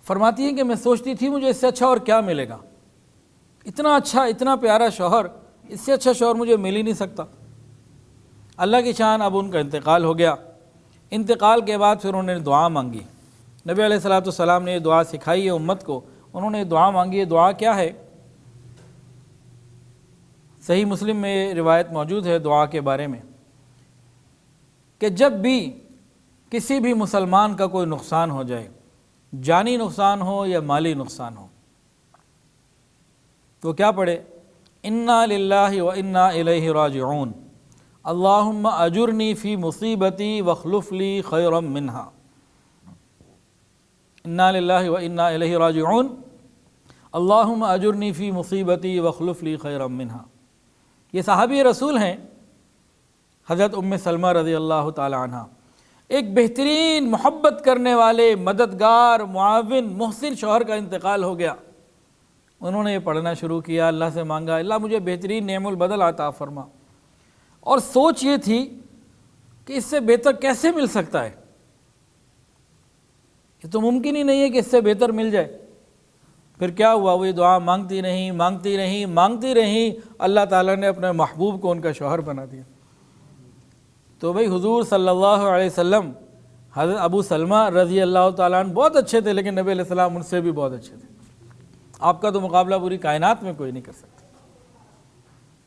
فرماتی ہیں کہ میں سوچتی تھی مجھے اس سے اچھا اور کیا ملے گا، اتنا اچھا اتنا پیارا شوہر، اس سے اچھا شوہر مجھے مل ہی نہیں سکتا۔ اللہ کی شان، اب ان کا انتقال ہو گیا۔ انتقال کے بعد پھر انہوں نے دعا مانگی، نبی علیہ الصلوۃ والسلام نے یہ دعا سکھائی ہے امت کو، انہوں نے دعا مانگی۔ یہ دعا کیا ہے؟ صحیح مسلم میں یہ روایت موجود ہے دعا کے بارے میں کہ جب بھی کسی بھی مسلمان کا کوئی نقصان ہو جائے، جانی نقصان ہو یا مالی نقصان ہو، تو کیا پڑھے؟ انا للہ و انا الیہ راجعون، اللہم اجرنی فی مصیبتی واخلف لی خیرا منہا۔ انا للہ و انا الیہ راجعون، اللہم اجرنی فی مصیبتی واخلف لی خیرا منہا۔ یہ صحابی رسول ہیں حضرت ام سلمہ رضی اللہ تعالی عنہ، ایک بہترین محبت کرنے والے، مددگار، معاون، محسن شوہر کا انتقال ہو گیا۔ انہوں نے یہ پڑھنا شروع کیا، اللہ سے مانگا اللہ مجھے بہترین نعم البدل عطا فرما، اور سوچ یہ تھی کہ اس سے بہتر کیسے مل سکتا ہے، یہ تو ممکن ہی نہیں ہے کہ اس سے بہتر مل جائے۔ پھر کیا ہوا؟ وہ یہ دعا مانگتی رہیں مانگتی رہیں مانگتی رہیں، اللہ تعالیٰ نے اپنے محبوب کو ان کا شوہر بنا دیا۔ تو بھئی حضور صلی اللہ علیہ وسلم، حضرت ابو سلمہ رضی اللہ تعالیٰ عنہ بہت اچھے تھے، لیکن نبی علیہ السلام ان سے بھی بہت اچھے تھے۔ آپ کا تو مقابلہ پوری کائنات میں کوئی نہیں کر سکتا۔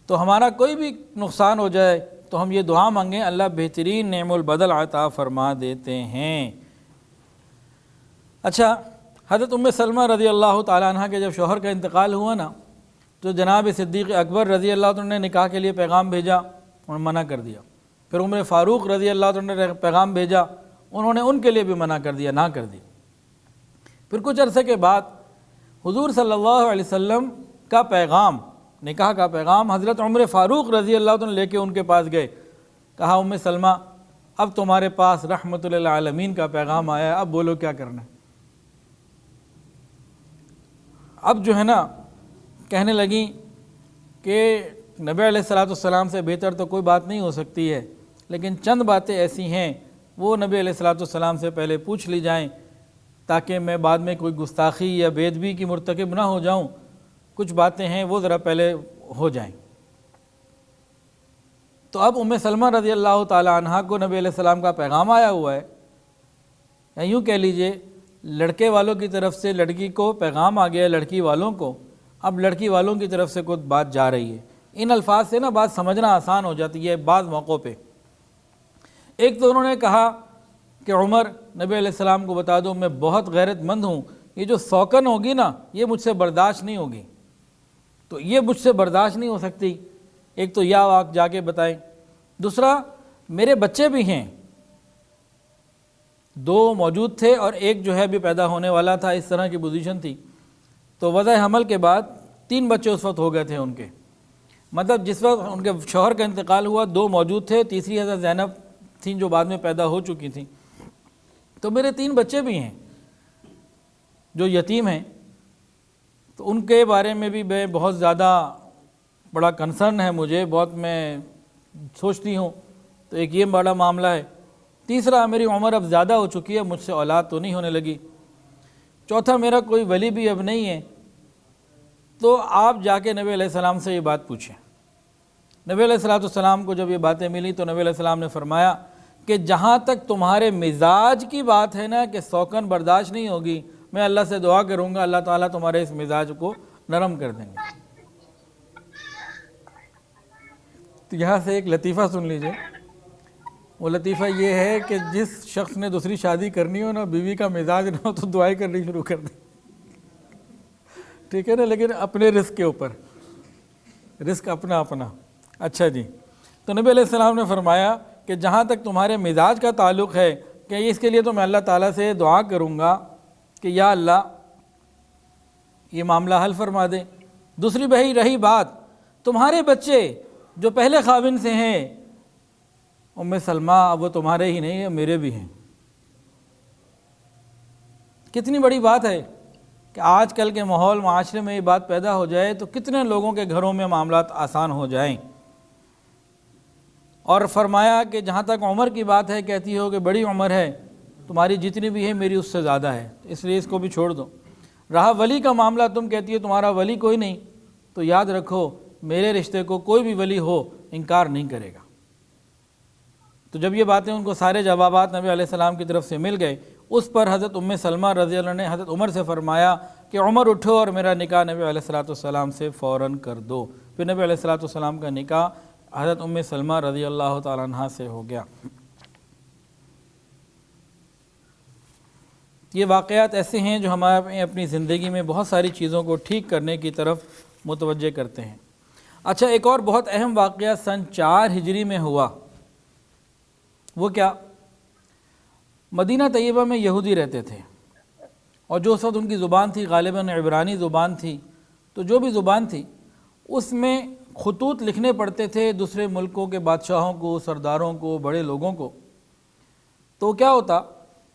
تو ہمارا کوئی بھی نقصان ہو جائے تو ہم یہ دعا مانگیں، اللہ بہترین نعم البدل عطا فرما دیتے ہیں۔ اچھا، حضرت ام سلمہ رضی اللہ تعالیٰ عنہ کے جب شوہر کا انتقال ہوا نا تو جناب صدیق اکبر رضی اللہ عنہ نے نکاح کے لیے پیغام بھیجا، انہوں نے منع کر دیا۔ پھر عمر فاروق رضی اللہ عنہ نے پیغام بھیجا، انہوں نے ان کے لیے بھی منع کر دیا، نہ کر دی۔ پھر کچھ عرصے کے بعد حضور صلی اللہ علیہ وسلم کا پیغام، نکاح کا پیغام حضرت عمر فاروق رضی اللہ عنہ لے کے ان کے پاس گئے، کہا ام سلمہ اب تمہارے پاس رحمت للعالمین کا پیغام آیا ہے، اب بولو کیا کرنا ہے۔ اب جو ہے نا کہنے لگیں کہ نبی علیہ الصلوۃ والسلام سے بہتر تو کوئی بات نہیں ہو سکتی ہے، لیکن چند باتیں ایسی ہیں وہ نبی علیہ الصلوۃ والسلام سے پہلے پوچھ لی جائیں تاکہ میں بعد میں کوئی گستاخی یا بے ادبی کی مرتکب نہ ہو جاؤں۔ کچھ باتیں ہیں وہ ذرا پہلے ہو جائیں۔ تو اب ام سلمہ رضی اللہ تعالی عنہا کو نبی علیہ السلام کا پیغام آیا ہوا ہے، یا یوں کہہ لیجئے لڑکے والوں کی طرف سے لڑکی کو پیغام آ گیا، لڑکی والوں کو، اب لڑکی والوں کی طرف سے کوئی بات جا رہی ہے۔ ان الفاظ سے نا بات سمجھنا آسان ہو جاتی ہے بعض موقعوں پہ۔ ایک تو انہوں نے کہا کہ عمر نبی علیہ السلام کو بتا دو میں بہت غیرت مند ہوں، یہ جو سوکن ہوگی نا یہ مجھ سے برداشت نہیں ہوگی، تو یہ مجھ سے برداشت نہیں ہو سکتی، ایک تو یا آپ جا کے بتائیں۔ دوسرا میرے بچے بھی ہیں، دو موجود تھے اور ایک جو ہے بھی پیدا ہونے والا تھا، اس طرح کی پوزیشن تھی۔ تو وضع حمل کے بعد 3 بچے اس وقت ہو گئے تھے ان کے، مطلب جس وقت ان کے شوہر کا انتقال ہوا 2 موجود تھے، تیسری حضرت زینب تھیں جو بعد میں پیدا ہو چکی تھیں۔ تو میرے 3 بچے بھی ہیں جو یتیم ہیں، تو ان کے بارے میں بھی میں بہت زیادہ بڑا کنسرن ہے مجھے، بہت میں سوچتی ہوں۔ تو ایک یہ بڑا معاملہ ہے۔ تیسرا میری عمر اب زیادہ ہو چکی ہے، مجھ سے اولاد تو نہیں ہونے لگی۔ چوتھا میرا کوئی ولی بھی اب نہیں ہے، تو آپ جا کے نبی علیہ السلام سے یہ بات پوچھیں۔ نبی علیہ السلام کو جب یہ باتیں ملی تو نبی علیہ السلام نے فرمایا کہ جہاں تک تمہارے مزاج کی بات ہے نا کہ سوکن برداشت نہیں ہوگی، میں اللہ سے دعا کروں گا اللہ تعالیٰ تمہارے اس مزاج کو نرم کر دیں گے۔ تو یہاں سے ایک لطیفہ سن لیجئے۔ وہ لطیفہ یہ ہے کہ جس شخص نے دوسری شادی کرنی ہو نا، بیوی کا مزاج نہ ہو تو دعائیں کرنی شروع کر دیں، ٹھیک ہے نا، لیکن اپنے رزق کے اوپر، رزق اپنا اپنا۔ اچھا جی، تو نبی علیہ السلام نے فرمایا کہ جہاں تک تمہارے مزاج کا تعلق ہے کہ اس کے لیے تو میں اللہ تعالیٰ سے دعا کروں گا کہ یا اللہ یہ معاملہ حل فرما دے۔ دوسری بھائی رہی بات تمہارے بچے جو پہلے خاوند سے ہیں، ام سلمہ، وہ تمہارے ہی نہیں ہیں، میرے بھی ہیں۔ کتنی بڑی بات ہے کہ آج کل کے ماحول معاشرے میں یہ بات پیدا ہو جائے تو کتنے لوگوں کے گھروں میں معاملات آسان ہو جائیں۔ اور فرمایا کہ جہاں تک عمر کی بات ہے، کہتی ہو کہ بڑی عمر ہے تمہاری، جتنی بھی ہے میری اس سے زیادہ ہے، اس لیے اس کو بھی چھوڑ دو۔ رہا ولی کا معاملہ، تم کہتی ہو تمہارا ولی کوئی نہیں، تو یاد رکھو میرے رشتے کو کوئی بھی ولی ہو انکار نہیں کرے گا۔ تو جب یہ باتیں ان کو سارے جوابات نبی علیہ السلام کی طرف سے مل گئے، اس پر حضرت ام سلمہ رضی اللہ عنہ نے حضرت عمر سے فرمایا کہ عمر اٹھو اور میرا نکاح نبی علیہ السلام سے فوراً کر دو۔ پھر نبی علیہ السلام کا نکاح حضرت ام سلمہ رضی اللہ تعالیٰ عنہ سے ہو گیا۔ یہ واقعات ایسے ہیں جو ہمیں اپنی زندگی میں بہت ساری چیزوں کو ٹھیک کرنے کی طرف متوجہ کرتے ہیں۔ اچھا، ایک اور بہت اہم واقعہ سن 4 ہجری میں ہوا۔ وہ کیا؟ مدینہ طیبہ میں یہودی رہتے تھے، اور جو اس وقت ان کی زبان تھی غالباً عبرانی زبان تھی، تو جو بھی زبان تھی اس میں خطوط لکھنے پڑتے تھے دوسرے ملکوں کے بادشاہوں کو، سرداروں کو، بڑے لوگوں کو۔ تو کیا ہوتا،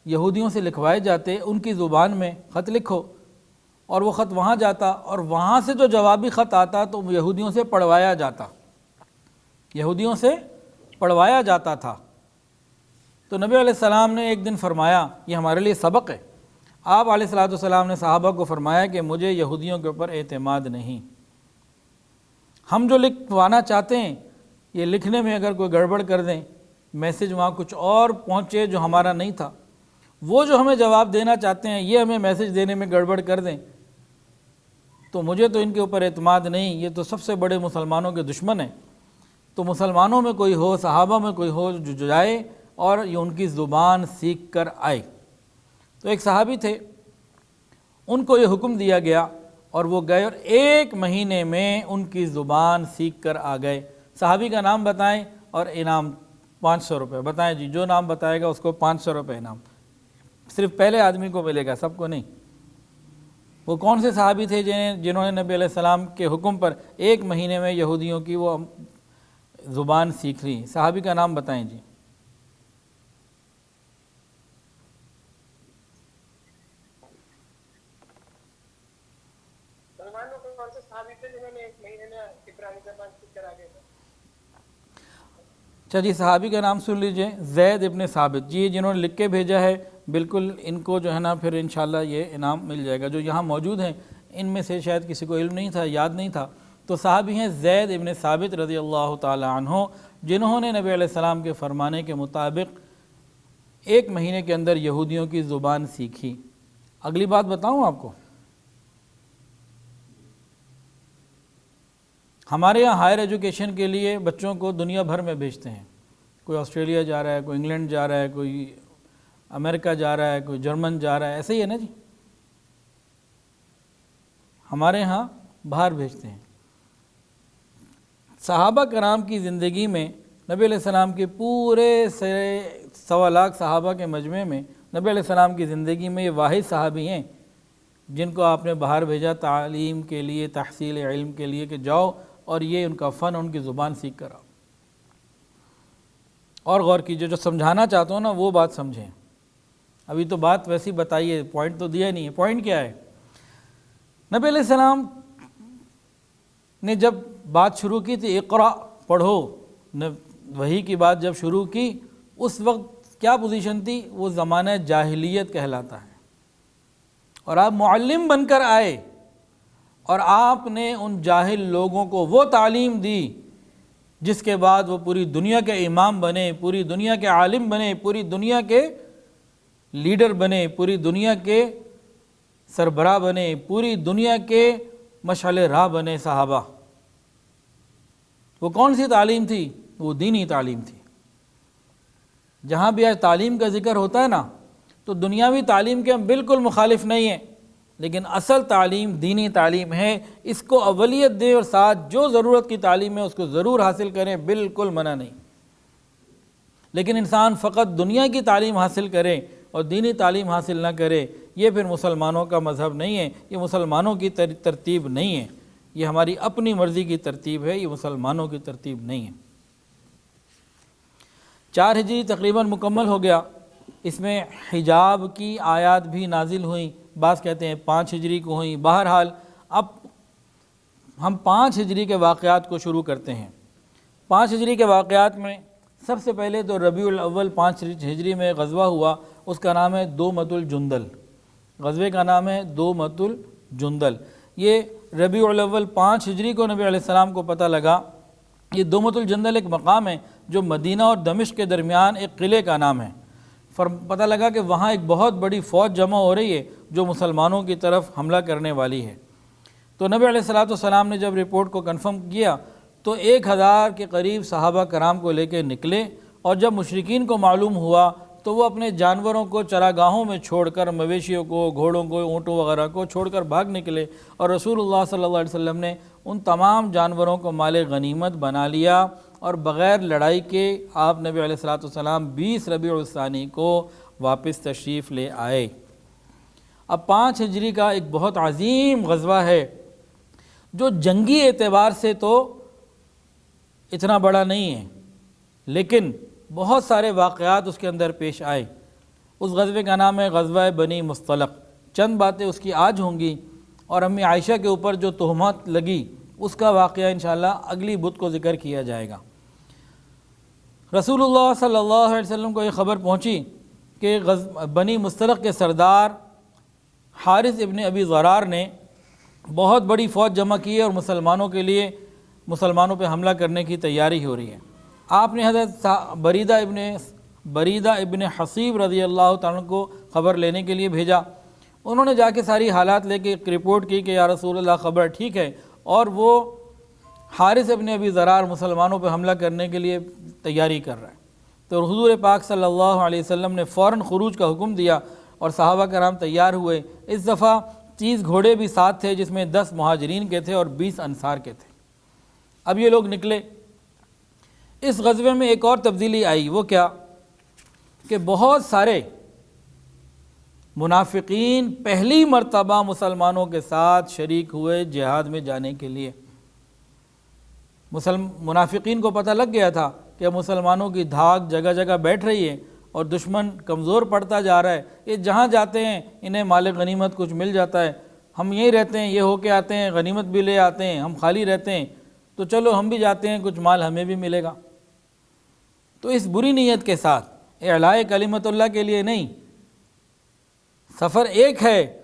یہودیوں سے لکھوائے جاتے، ان کی زبان میں خط لکھو، اور وہ خط وہاں جاتا، اور وہاں سے جو جوابی خط آتا تو یہودیوں سے پڑھوایا جاتا، یہودیوں سے پڑھوایا جاتا تھا۔ تو نبی علیہ السلام نے ایک دن فرمایا، یہ ہمارے لیے سبق ہے، آپ علیہ السلام نے صحابہ کو فرمایا کہ مجھے یہودیوں کے اوپر اعتماد نہیں، ہم جو لکھوانا چاہتے ہیں یہ لکھنے میں اگر کوئی گڑبڑ کر دیں، میسیج وہاں کچھ اور پہنچے جو ہمارا نہیں تھا، وہ جو ہمیں جواب دینا چاہتے ہیں یہ ہمیں میسیج دینے میں گڑبڑ کر دیں، تو مجھے تو ان کے اوپر اعتماد نہیں، یہ تو سب سے بڑے مسلمانوں کے دشمن ہیں۔ تو مسلمانوں میں کوئی ہو، صحابہ میں کوئی ہو جو جائے اور یہ ان کی زبان سیکھ کر آئے۔ تو ایک صحابی تھے، ان کو یہ حکم دیا گیا اور وہ گئے اور 1 مہینے میں ان کی زبان سیکھ کر آ گئے۔ صحابی کا نام بتائیں اور انعام 500 روپے بتائیں جی، جو نام بتائے گا اس کو 500 روپے انعام، صرف پہلے آدمی کو ملے گا، سب کو نہیں۔ وہ کون سے صحابی تھے جنہوں نے نبی علیہ السلام کے حکم پر 1 مہینے میں یہودیوں کی وہ زبان سیکھ لی؟ صحابی کا نام بتائیں جی۔ اچھا جی، صحابی کا نام سن لیجئے، زید ابن ثابت جی، جنہوں نے لکھ کے بھیجا ہے، بالکل ان کو جو ہے نا پھر انشاءاللہ یہ انعام مل جائے گا۔ جو یہاں موجود ہیں ان میں سے شاید کسی کو علم نہیں تھا، یاد نہیں تھا، تو صحابی ہیں زید ابن ثابت رضی اللہ تعالی عنہ، جنہوں نے نبی علیہ السلام کے فرمانے کے مطابق 1 مہینے کے اندر یہودیوں کی زبان سیکھی۔ اگلی بات بتاؤں آپ کو، ہمارے یہاں ہائر ایجوکیشن کے لیے بچوں کو دنیا بھر میں بھیجتے ہیں، کوئی آسٹریلیا جا رہا ہے، کوئی انگلینڈ جا رہا ہے، کوئی امریکہ جا رہا ہے، کوئی جرمن جا رہا ہے، ایسے ہی ہے نا جی، ہمارے ہاں باہر بھیجتے ہیں۔ صحابہ کرام کی زندگی میں نبی علیہ السلام کے پورے 1.25 لاکھ صحابہ کے مجمع میں نبی علیہ السلام کی زندگی میں یہ واحد صحابی ہیں جن کو آپ نے باہر بھیجا تعلیم کے لیے، تحصیل علم کے لیے، کہ جاؤ اور یہ ان کا فن، ان کی زبان سیکھ کر آؤ۔ اور غور کیجئے، جو سمجھانا چاہتا ہوں نا وہ بات سمجھیں۔ ابھی تو بات ویسی بتائیے، پوائنٹ تو دیا نہیں ہے۔ پوائنٹ کیا ہے؟ نبی علیہ السلام نے جب بات شروع کی تھی اقرا پڑھو، وحی کی بات جب شروع کی، اس وقت کیا پوزیشن تھی؟ وہ زمانہ جاہلیت کہلاتا ہے، اور آپ معلم بن کر آئے اور آپ نے ان جاہل لوگوں کو وہ تعلیم دی جس کے بعد وہ پوری دنیا کے امام بنے، پوری دنیا کے عالم بنے، پوری دنیا کے لیڈر بنے، پوری دنیا کے سربراہ بنے، پوری دنیا کے مشعل راہ بنے صحابہ۔ وہ کون سی تعلیم تھی؟ وہ دینی تعلیم تھی۔ جہاں بھی آج تعلیم کا ذکر ہوتا ہے نا، تو دنیاوی تعلیم کے ہم بالکل مخالف نہیں ہیں، لیکن اصل تعلیم دینی تعلیم ہے، اس کو اولیت دیں اور ساتھ جو ضرورت کی تعلیم ہے اس کو ضرور حاصل کریں، بالکل منع نہیں۔ لیکن انسان فقط دنیا کی تعلیم حاصل کرے اور دینی تعلیم حاصل نہ کرے، یہ پھر مسلمانوں کا مذہب نہیں ہے، یہ مسلمانوں کی ترتیب نہیں ہے، یہ ہماری اپنی مرضی کی ترتیب ہے، یہ مسلمانوں کی ترتیب نہیں ہے۔ 4 ہجری تقریباً مکمل ہو گیا، اس میں حجاب کی آیات بھی نازل ہوئیں، بعض کہتے ہیں 5 ہجری کو ہوئیں۔ بہرحال اب ہم 5 ہجری کے واقعات کو شروع کرتے ہیں۔ 5 ہجری کے واقعات میں سب سے پہلے تو ربیع الاول 5 ہجری میں غزوہ ہوا، اس کا نام ہے دومۃ الجندل۔ غزوے کا نام ہے دومۃ الجندل۔ یہ ربیع الاول 5 ہجری کو نبی علیہ السلام کو پتہ لگا۔ یہ دومۃ الجندل ایک مقام ہے جو مدینہ اور دمشق کے درمیان ایک قلعے کا نام ہے۔ پتہ لگا کہ وہاں ایک بہت بڑی فوج جمع ہو رہی ہے جو مسلمانوں کی طرف حملہ کرنے والی ہے۔ تو نبی علیہ السلام نے جب رپورٹ کو کنفرم کیا تو 1000 کے قریب صحابہ کرام کو لے کے نکلے، اور جب مشرکین کو معلوم ہوا تو وہ اپنے جانوروں کو چراگاہوں میں چھوڑ کر، مویشیوں کو، گھوڑوں کو، اونٹوں وغیرہ کو چھوڑ کر بھاگ نکلے، اور رسول اللہ صلی اللہ علیہ وسلم نے ان تمام جانوروں کو مال غنیمت بنا لیا، اور بغیر لڑائی کے آپ نبی علیہ السلام 20 ربیع الثانی کو واپس تشریف لے آئے۔ اب 5 ہجری کا ایک بہت عظیم غزوہ ہے جو جنگی اعتبار سے تو اتنا بڑا نہیں ہے، لیکن بہت سارے واقعات اس کے اندر پیش آئے۔ اس غزوے کا نام ہے غزوہ بنی مصطلق۔ چند باتیں اس کی آج ہوں گی، اور امی عائشہ کے اوپر جو تہمت لگی اس کا واقعہ انشاءاللہ اگلی بدھ کو ذکر کیا جائے گا۔ رسول اللہ صلی اللہ علیہ وسلم کو یہ خبر پہنچی کہ بنی مصطلق کے سردار حارث ابن ابی ضرار نے بہت بڑی فوج جمع کی ہے اور مسلمانوں پہ حملہ کرنے کی تیاری ہو رہی ہے۔ آپ نے حضرت بریدہ ابن حصیب رضی اللہ تعالیٰ کو خبر لینے کے لیے بھیجا۔ انہوں نے جا کے ساری حالات لے کے ایک رپورٹ کی کہ یا رسول اللہ خبر ٹھیک ہے، اور وہ حارث ابن ابی ضرار مسلمانوں پہ حملہ کرنے کے لیے تیاری کر رہا ہے۔ تو حضور پاک صلی اللہ علیہ وسلم نے فوراً خروج کا حکم دیا اور صحابہ کرام تیار ہوئے۔ اس دفعہ 30 گھوڑے بھی ساتھ تھے، جس میں 10 مہاجرین کے تھے اور 20 انصار کے تھے۔ اب یہ لوگ نکلے۔ اس غزوے میں ایک اور تبدیلی آئی، وہ کیا کہ بہت سارے منافقین پہلی مرتبہ مسلمانوں کے ساتھ شریک ہوئے جہاد میں جانے کے لیے۔ منافقین کو پتہ لگ گیا تھا کہ مسلمانوں کی دھاک جگہ جگہ بیٹھ رہی ہے اور دشمن کمزور پڑتا جا رہا ہے، یہ جہاں جاتے ہیں انہیں مال غنیمت کچھ مل جاتا ہے، ہم یہیں رہتے ہیں، یہ ہو کے آتے ہیں، غنیمت بھی لے آتے ہیں، ہم خالی رہتے ہیں، تو چلو ہم بھی جاتے ہیں، کچھ مال ہمیں بھی ملے گا۔ تو اس بری نیت کے ساتھ اعلاء کلمت اللہ کے لیے نہیں، سفر ایک ہے،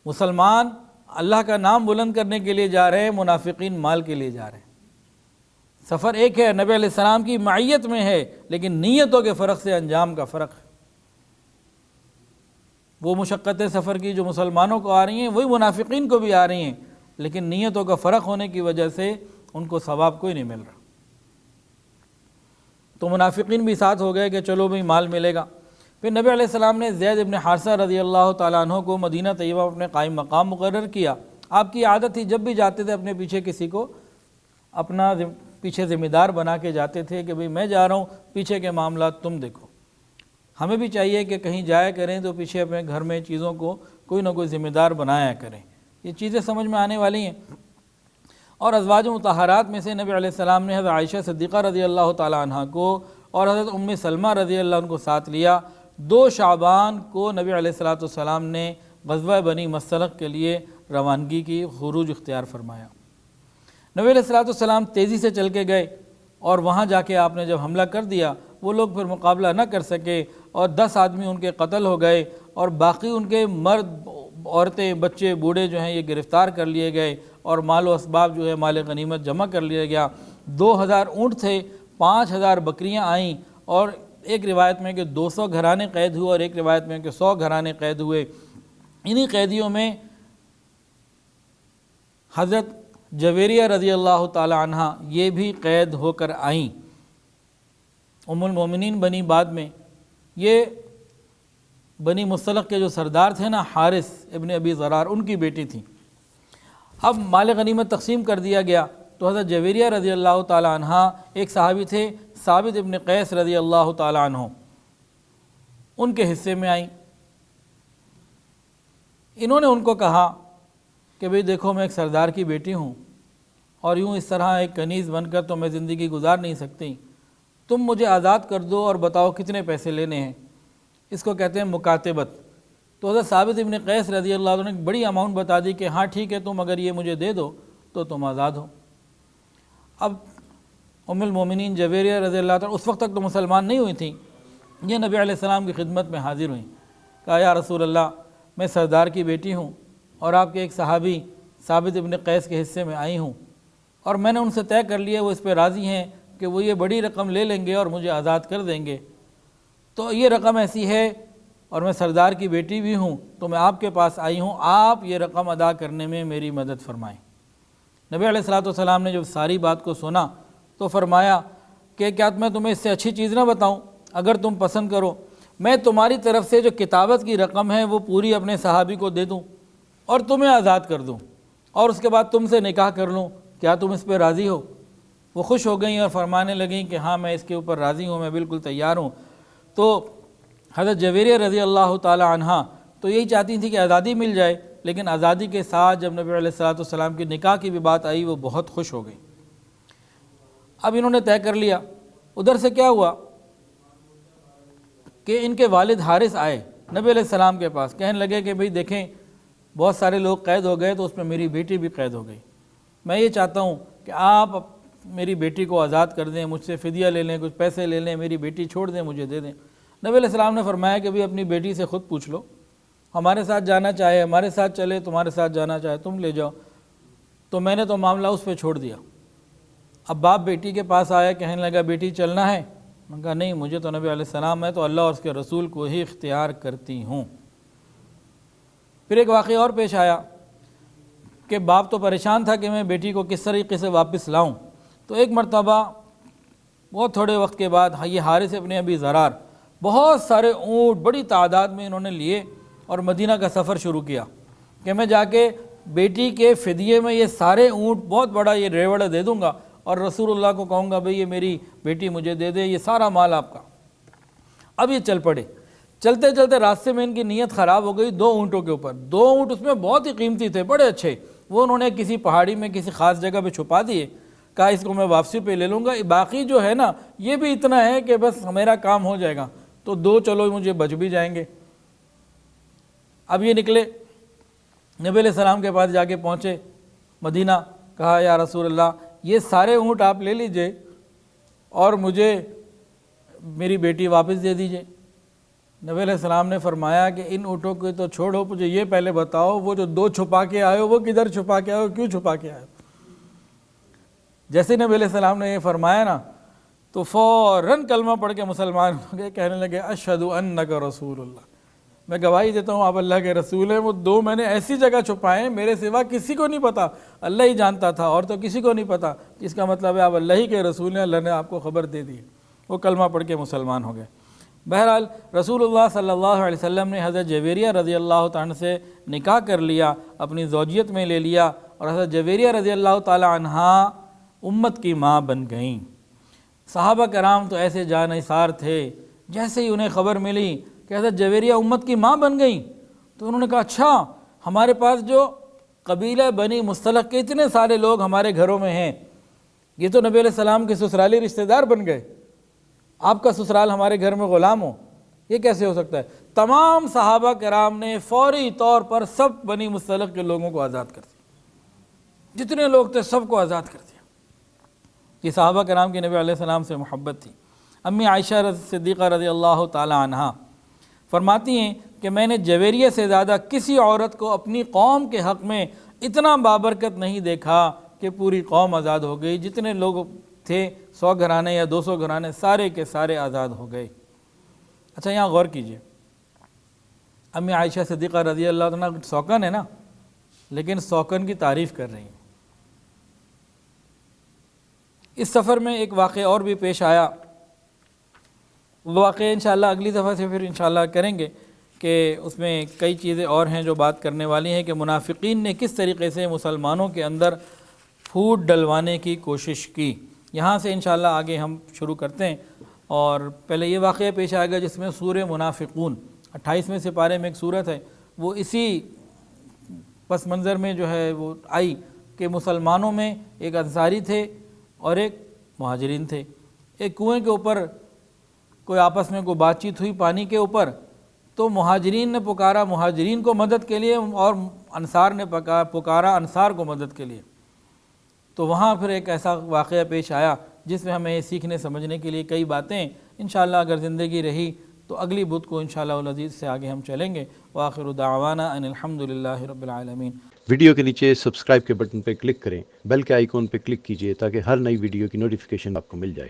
مسلمان اللہ کا نام بلند کرنے کے لیے جا رہے ہیں، منافقین مال کے لیے جا رہے ہیں۔ سفر ایک ہے، نبی علیہ السلام کی معیت میں ہے، لیکن نیتوں کے فرق سے انجام کا فرق ہے۔ وہ مشقتیں سفر کی جو مسلمانوں کو آ رہی ہیں وہی منافقین کو بھی آ رہی ہیں، لیکن نیتوں کا فرق ہونے کی وجہ سے ان کو ثواب کوئی نہیں مل رہا۔ تو منافقین بھی ساتھ ہو گئے کہ چلو بھئی مال ملے گا۔ پھر نبی علیہ السلام نے زید ابن حارثہ رضی اللہ تعالیٰ عنہ کو مدینہ طیبہ اپنے قائم مقام مقرر کیا۔ آپ کی عادت تھی جب بھی جاتے تھے اپنے پیچھے کسی کو اپنا پیچھے ذمہ دار بنا کے جاتے تھے کہ بھئی میں جا رہا ہوں، پیچھے کے معاملات تم دیکھو۔ ہمیں بھی چاہیے کہ کہیں جایا کریں تو پیچھے اپنے گھر میں چیزوں کو کوئی نہ کوئی ذمہ دار بنایا کریں، یہ چیزیں سمجھ میں آنے والی ہیں۔ اور ازواج مطہرات میں سے نبی علیہ السلام نے حضرت عائشہ صدیقہ رضی اللہ تعالیٰ عنہ کو اور حضرت ام سلمہ رضی اللہ عنہ کو ساتھ لیا۔ 2 شعبان کو نبی علیہ السلام نے غزوہ بنی مصطلق کے لیے روانگی کی، خروج اختیار فرمایا۔ نبی علیہ السلام تیزی سے چل کے گئے، اور وہاں جا کے آپ نے جب حملہ کر دیا وہ لوگ پھر مقابلہ نہ کر سکے، اور 10 آدمی ان کے قتل ہو گئے، اور باقی ان کے مرد عورتیں بچے بوڑھے جو ہیں یہ گرفتار کر لیے گئے اور مال و اسباب جو ہے مال غنیمت جمع کر لیا گیا۔ 2000 اونٹ تھے، 5000 بکریاں آئیں، اور ایک روایت میں کہ 200 گھرانے قید ہوئے اور ایک روایت میں کہ 100 گھرانے قید ہوئے۔ انہی قیدیوں میں حضرت جویریہ رضی اللہ تعالی عنہ یہ بھی قید ہو کر آئیں۔ ام المومنین بنی بعد میں، یہ بنی مصطلق کے جو سردار تھے نا، حارث ابن ابی ضرار، ان کی بیٹی تھیں۔ اب مال غنیمت تقسیم کر دیا گیا تو حضرت جویریہ رضی اللہ تعالی عنہ، ایک صحابی تھے ثابت ابن قیس رضی اللہ تعالی عنہ، ان کے حصے میں آئیں۔ انہوں نے ان کو کہا کہ بھئی دیکھو میں ایک سردار کی بیٹی ہوں اور یوں اس طرح ایک کنیز بن کر تو میں زندگی گزار نہیں سکتی، تم مجھے آزاد کر دو اور بتاؤ کتنے پیسے لینے ہیں۔ اس کو کہتے ہیں مکاتبت۔ تو حضرت ثابت ابن قیس رضی اللہ عنہ نے ایک بڑی اماؤنٹ بتا دی کہ ہاں ٹھیک ہے، تم اگر یہ مجھے دے دو تو تم آزاد ہو۔ اب ام المومنین جویریہ رضی اللہ عنہ اس وقت تک تو مسلمان نہیں ہوئی تھیں، یہ نبی علیہ السلام کی خدمت میں حاضر ہوئیں۔ کہا یا رسول اللہ، میں سردار کی بیٹی ہوں اور آپ کے ایک صحابی ثابت ابن قیس کے حصے میں آئی ہوں، اور میں نے ان سے طے کر لیا، وہ اس پہ راضی ہیں کہ وہ یہ بڑی رقم لے لیں گے اور مجھے آزاد کر دیں گے، تو یہ رقم ایسی ہے اور میں سردار کی بیٹی بھی ہوں، تو میں آپ کے پاس آئی ہوں، آپ یہ رقم ادا کرنے میں میری مدد فرمائیں۔ نبی علیہ الصلوۃ والسلام نے جب ساری بات کو سنا تو فرمایا کہ کیا میں تمہیں اس سے اچھی چیز نہ بتاؤں؟ اگر تم پسند کرو میں تمہاری طرف سے جو کتابت کی رقم ہے وہ پوری اپنے صحابی کو دے دوں اور تمہیں آزاد کر دوں، اور اس کے بعد تم سے نکاح کر لوں، کیا تم اس پہ راضی ہو؟ وہ خوش ہو گئیں اور فرمانے لگیں کہ ہاں میں اس کے اوپر راضی ہوں، میں بالکل تیار ہوں۔ تو حضرت جویریہ رضی اللہ تعالی عنہ تو یہی چاہتی تھی کہ آزادی مل جائے، لیکن آزادی کے ساتھ جب نبی علیہ الصلوۃ والسلام کی نکاح کی بھی بات آئی وہ بہت خوش ہو گئی۔ اب انہوں نے طے کر لیا۔ ادھر سے کیا ہوا کہ ان کے والد حارث آئے نبی علیہ السلام کے پاس، کہنے لگے کہ بھئی دیکھیں بہت سارے لوگ قید ہو گئے تو اس میں میری بیٹی بھی قید ہو گئی، میں یہ چاہتا ہوں کہ آپ میری بیٹی کو آزاد کر دیں، مجھ سے فدیہ لے لیں، کچھ پیسے لے لیں، میری بیٹی چھوڑ دیں، مجھے دے دیں۔ نبی علیہ السلام نے فرمایا کہ بھئی اپنی بیٹی سے خود پوچھ لو، ہمارے ساتھ جانا چاہے ہمارے ساتھ چلے، تمہارے ساتھ جانا چاہے تم لے جاؤ۔ تو میں نے تو معاملہ اس پہ چھوڑ دیا۔ اب باپ بیٹی کے پاس آیا، کہنے لگا بیٹی چلنا ہے؟ میں نے کہا نہیں، مجھے تو نبی علیہ السلام ہے تو اللہ اور اس کے رسول کو ہی اختیار کرتی ہوں۔ پھر ایک واقعہ اور پیش آیا کہ باپ تو پریشان تھا کہ میں بیٹی کو کس طریقے سے واپس لاؤں۔ تو ایک مرتبہ بہت تھوڑے وقت کے بعد یہ حارث ابن ابی ضرار بہت سارے اونٹ بڑی تعداد میں انہوں نے لیے اور مدینہ کا سفر شروع کیا کہ میں جا کے بیٹی کے فدیے میں یہ سارے اونٹ بہت بڑا یہ ریوڑا دے دوں گا اور رسول اللہ کو کہوں گا بھئی یہ میری بیٹی مجھے دے دے، یہ سارا مال آپ کا۔ اب یہ چل پڑے، چلتے چلتے راستے میں ان کی نیت خراب ہو گئی 2 اونٹوں کے اوپر۔ 2 اونٹ اس میں بہت ہی قیمتی تھے، بڑے اچھے، وہ انہوں نے کسی پہاڑی میں کسی خاص جگہ پہ چھپا دیے، کہا اس کو میں واپسی پہ لے لوں گا، باقی جو ہے نا یہ بھی اتنا ہے کہ بس میرا کام ہو جائے گا، تو 2 چلو مجھے بچ بھی جائیں گے۔ اب یہ نکلے، نبی علیہ السلام کے پاس جا کے پہنچے مدینہ، کہا یا رسول اللہ یہ سارے اونٹ آپ لے لیجئے اور مجھے میری بیٹی واپس دے دیجئے۔ نبی علیہ السلام نے فرمایا کہ ان اونٹوں کو تو چھوڑو، مجھے یہ پہلے بتاؤ وہ جو 2 چھپا کے آئے ہو وہ کدھر چھپا کے آئے ہو، کیوں چھپا کے آئے ہو؟ جیسے نبی علیہ السلام نے یہ فرمایا نا تو فوراً کلمہ پڑھ کے مسلمان ہو گئے، کہنے لگے اشہد انک رسول اللہ، میں گواہی دیتا ہوں آپ اللہ کے رسول ہیں۔ وہ 2 میں نے ایسی جگہ چھپائے ہیں میرے سوا کسی کو نہیں پتا، اللہ ہی جانتا تھا اور تو کسی کو نہیں پتا، اس کا مطلب ہے آپ اللہ ہی کے رسول ہیں، اللہ نے آپ کو خبر دے دی۔ وہ کلمہ پڑھ کے مسلمان ہو گئے۔ بہرحال رسول اللہ صلی اللہ علیہ وسلم نے حضرت جویریہ رضی اللہ عنہ سے نکاح کر لیا، اپنی زوجیت میں لے لیا، اور حضرت جویریہ رضی اللہ تعالی عنہ امت کی ماں بن گئیں۔ صحابہ کرام تو ایسے جانثار تھے، جیسے ہی انہیں خبر ملی کہ حضرت جویریہ امت کی ماں بن گئیں تو انہوں نے کہا اچھا ہمارے پاس جو قبیلہ بنی مصطلق کے اتنے سارے لوگ ہمارے گھروں میں ہیں، یہ تو نبی علیہ السلام کے سسرالی رشتہ دار بن گئے، آپ کا سسرال ہمارے گھر میں غلام ہو، یہ کیسے ہو سکتا ہے؟ تمام صحابہ کرام نے فوری طور پر سب بنی مصطلق کے لوگوں کو آزاد کر دیا، جتنے لوگ تھے سب کو آزاد کر دیا۔ یہ صحابہ کرام کی نبی علیہ السلام سے محبت تھی۔ امی عائشہ صدیقہ رضی اللہ تعالی عنہ فرماتی ہیں کہ میں نے جویریہ سے زیادہ کسی عورت کو اپنی قوم کے حق میں اتنا بابرکت نہیں دیکھا کہ پوری قوم آزاد ہو گئی، جتنے لوگ تھے 100 گھرانے یا 200 گھرانے سارے کے سارے آزاد ہو گئے۔ اچھا یہاں غور کیجئے، امی عائشہ صدیقہ رضی اللہ عنہ سوکن ہے نا، لیکن سوکن کی تعریف کر رہی ہیں۔ اس سفر میں ایک واقعہ اور بھی پیش آیا، وہ واقعہ انشاءاللہ اگلی دفعہ سے پھر انشاءاللہ کریں گے کہ اس میں کئی چیزیں اور ہیں جو بات کرنے والی ہیں کہ منافقین نے کس طریقے سے مسلمانوں کے اندر پھوٹ ڈلوانے کی کوشش کی۔ یہاں سے انشاءاللہ آگے ہم شروع کرتے ہیں، اور پہلے یہ واقعہ پیش آئے گا جس میں سورہ منافقون 28ویں سپارے میں ایک صورت ہے، وہ اسی پس منظر میں جو ہے وہ آئی کہ مسلمانوں میں ایک انصاری تھے اور ایک مہاجرین تھے، ایک کنویں کے اوپر کوئی آپس میں کوئی بات چیت ہوئی پانی کے اوپر، تو مہاجرین نے پکارا مہاجرین کو مدد کے لیے اور انصار نے پکارا انصار کو مدد کے لیے۔ تو وہاں پھر ایک ایسا واقعہ پیش آیا جس میں ہمیں سیکھنے سمجھنے کے لیے کئی باتیں انشاءاللہ اگر زندگی رہی تو اگلی بدھ کو انشاءاللہ العزیز سے آگے ہم چلیں گے۔ وآخر دعوانا ان الحمدللہ رب العالمین۔ ویڈیو کے نیچے سبسکرائب کے بٹن پہ کلک کریں، بیل کے آئیکن پہ کلک کیجئے تاکہ ہر نئی ویڈیو کی نوٹیفیکیشن آپ کو مل جائے۔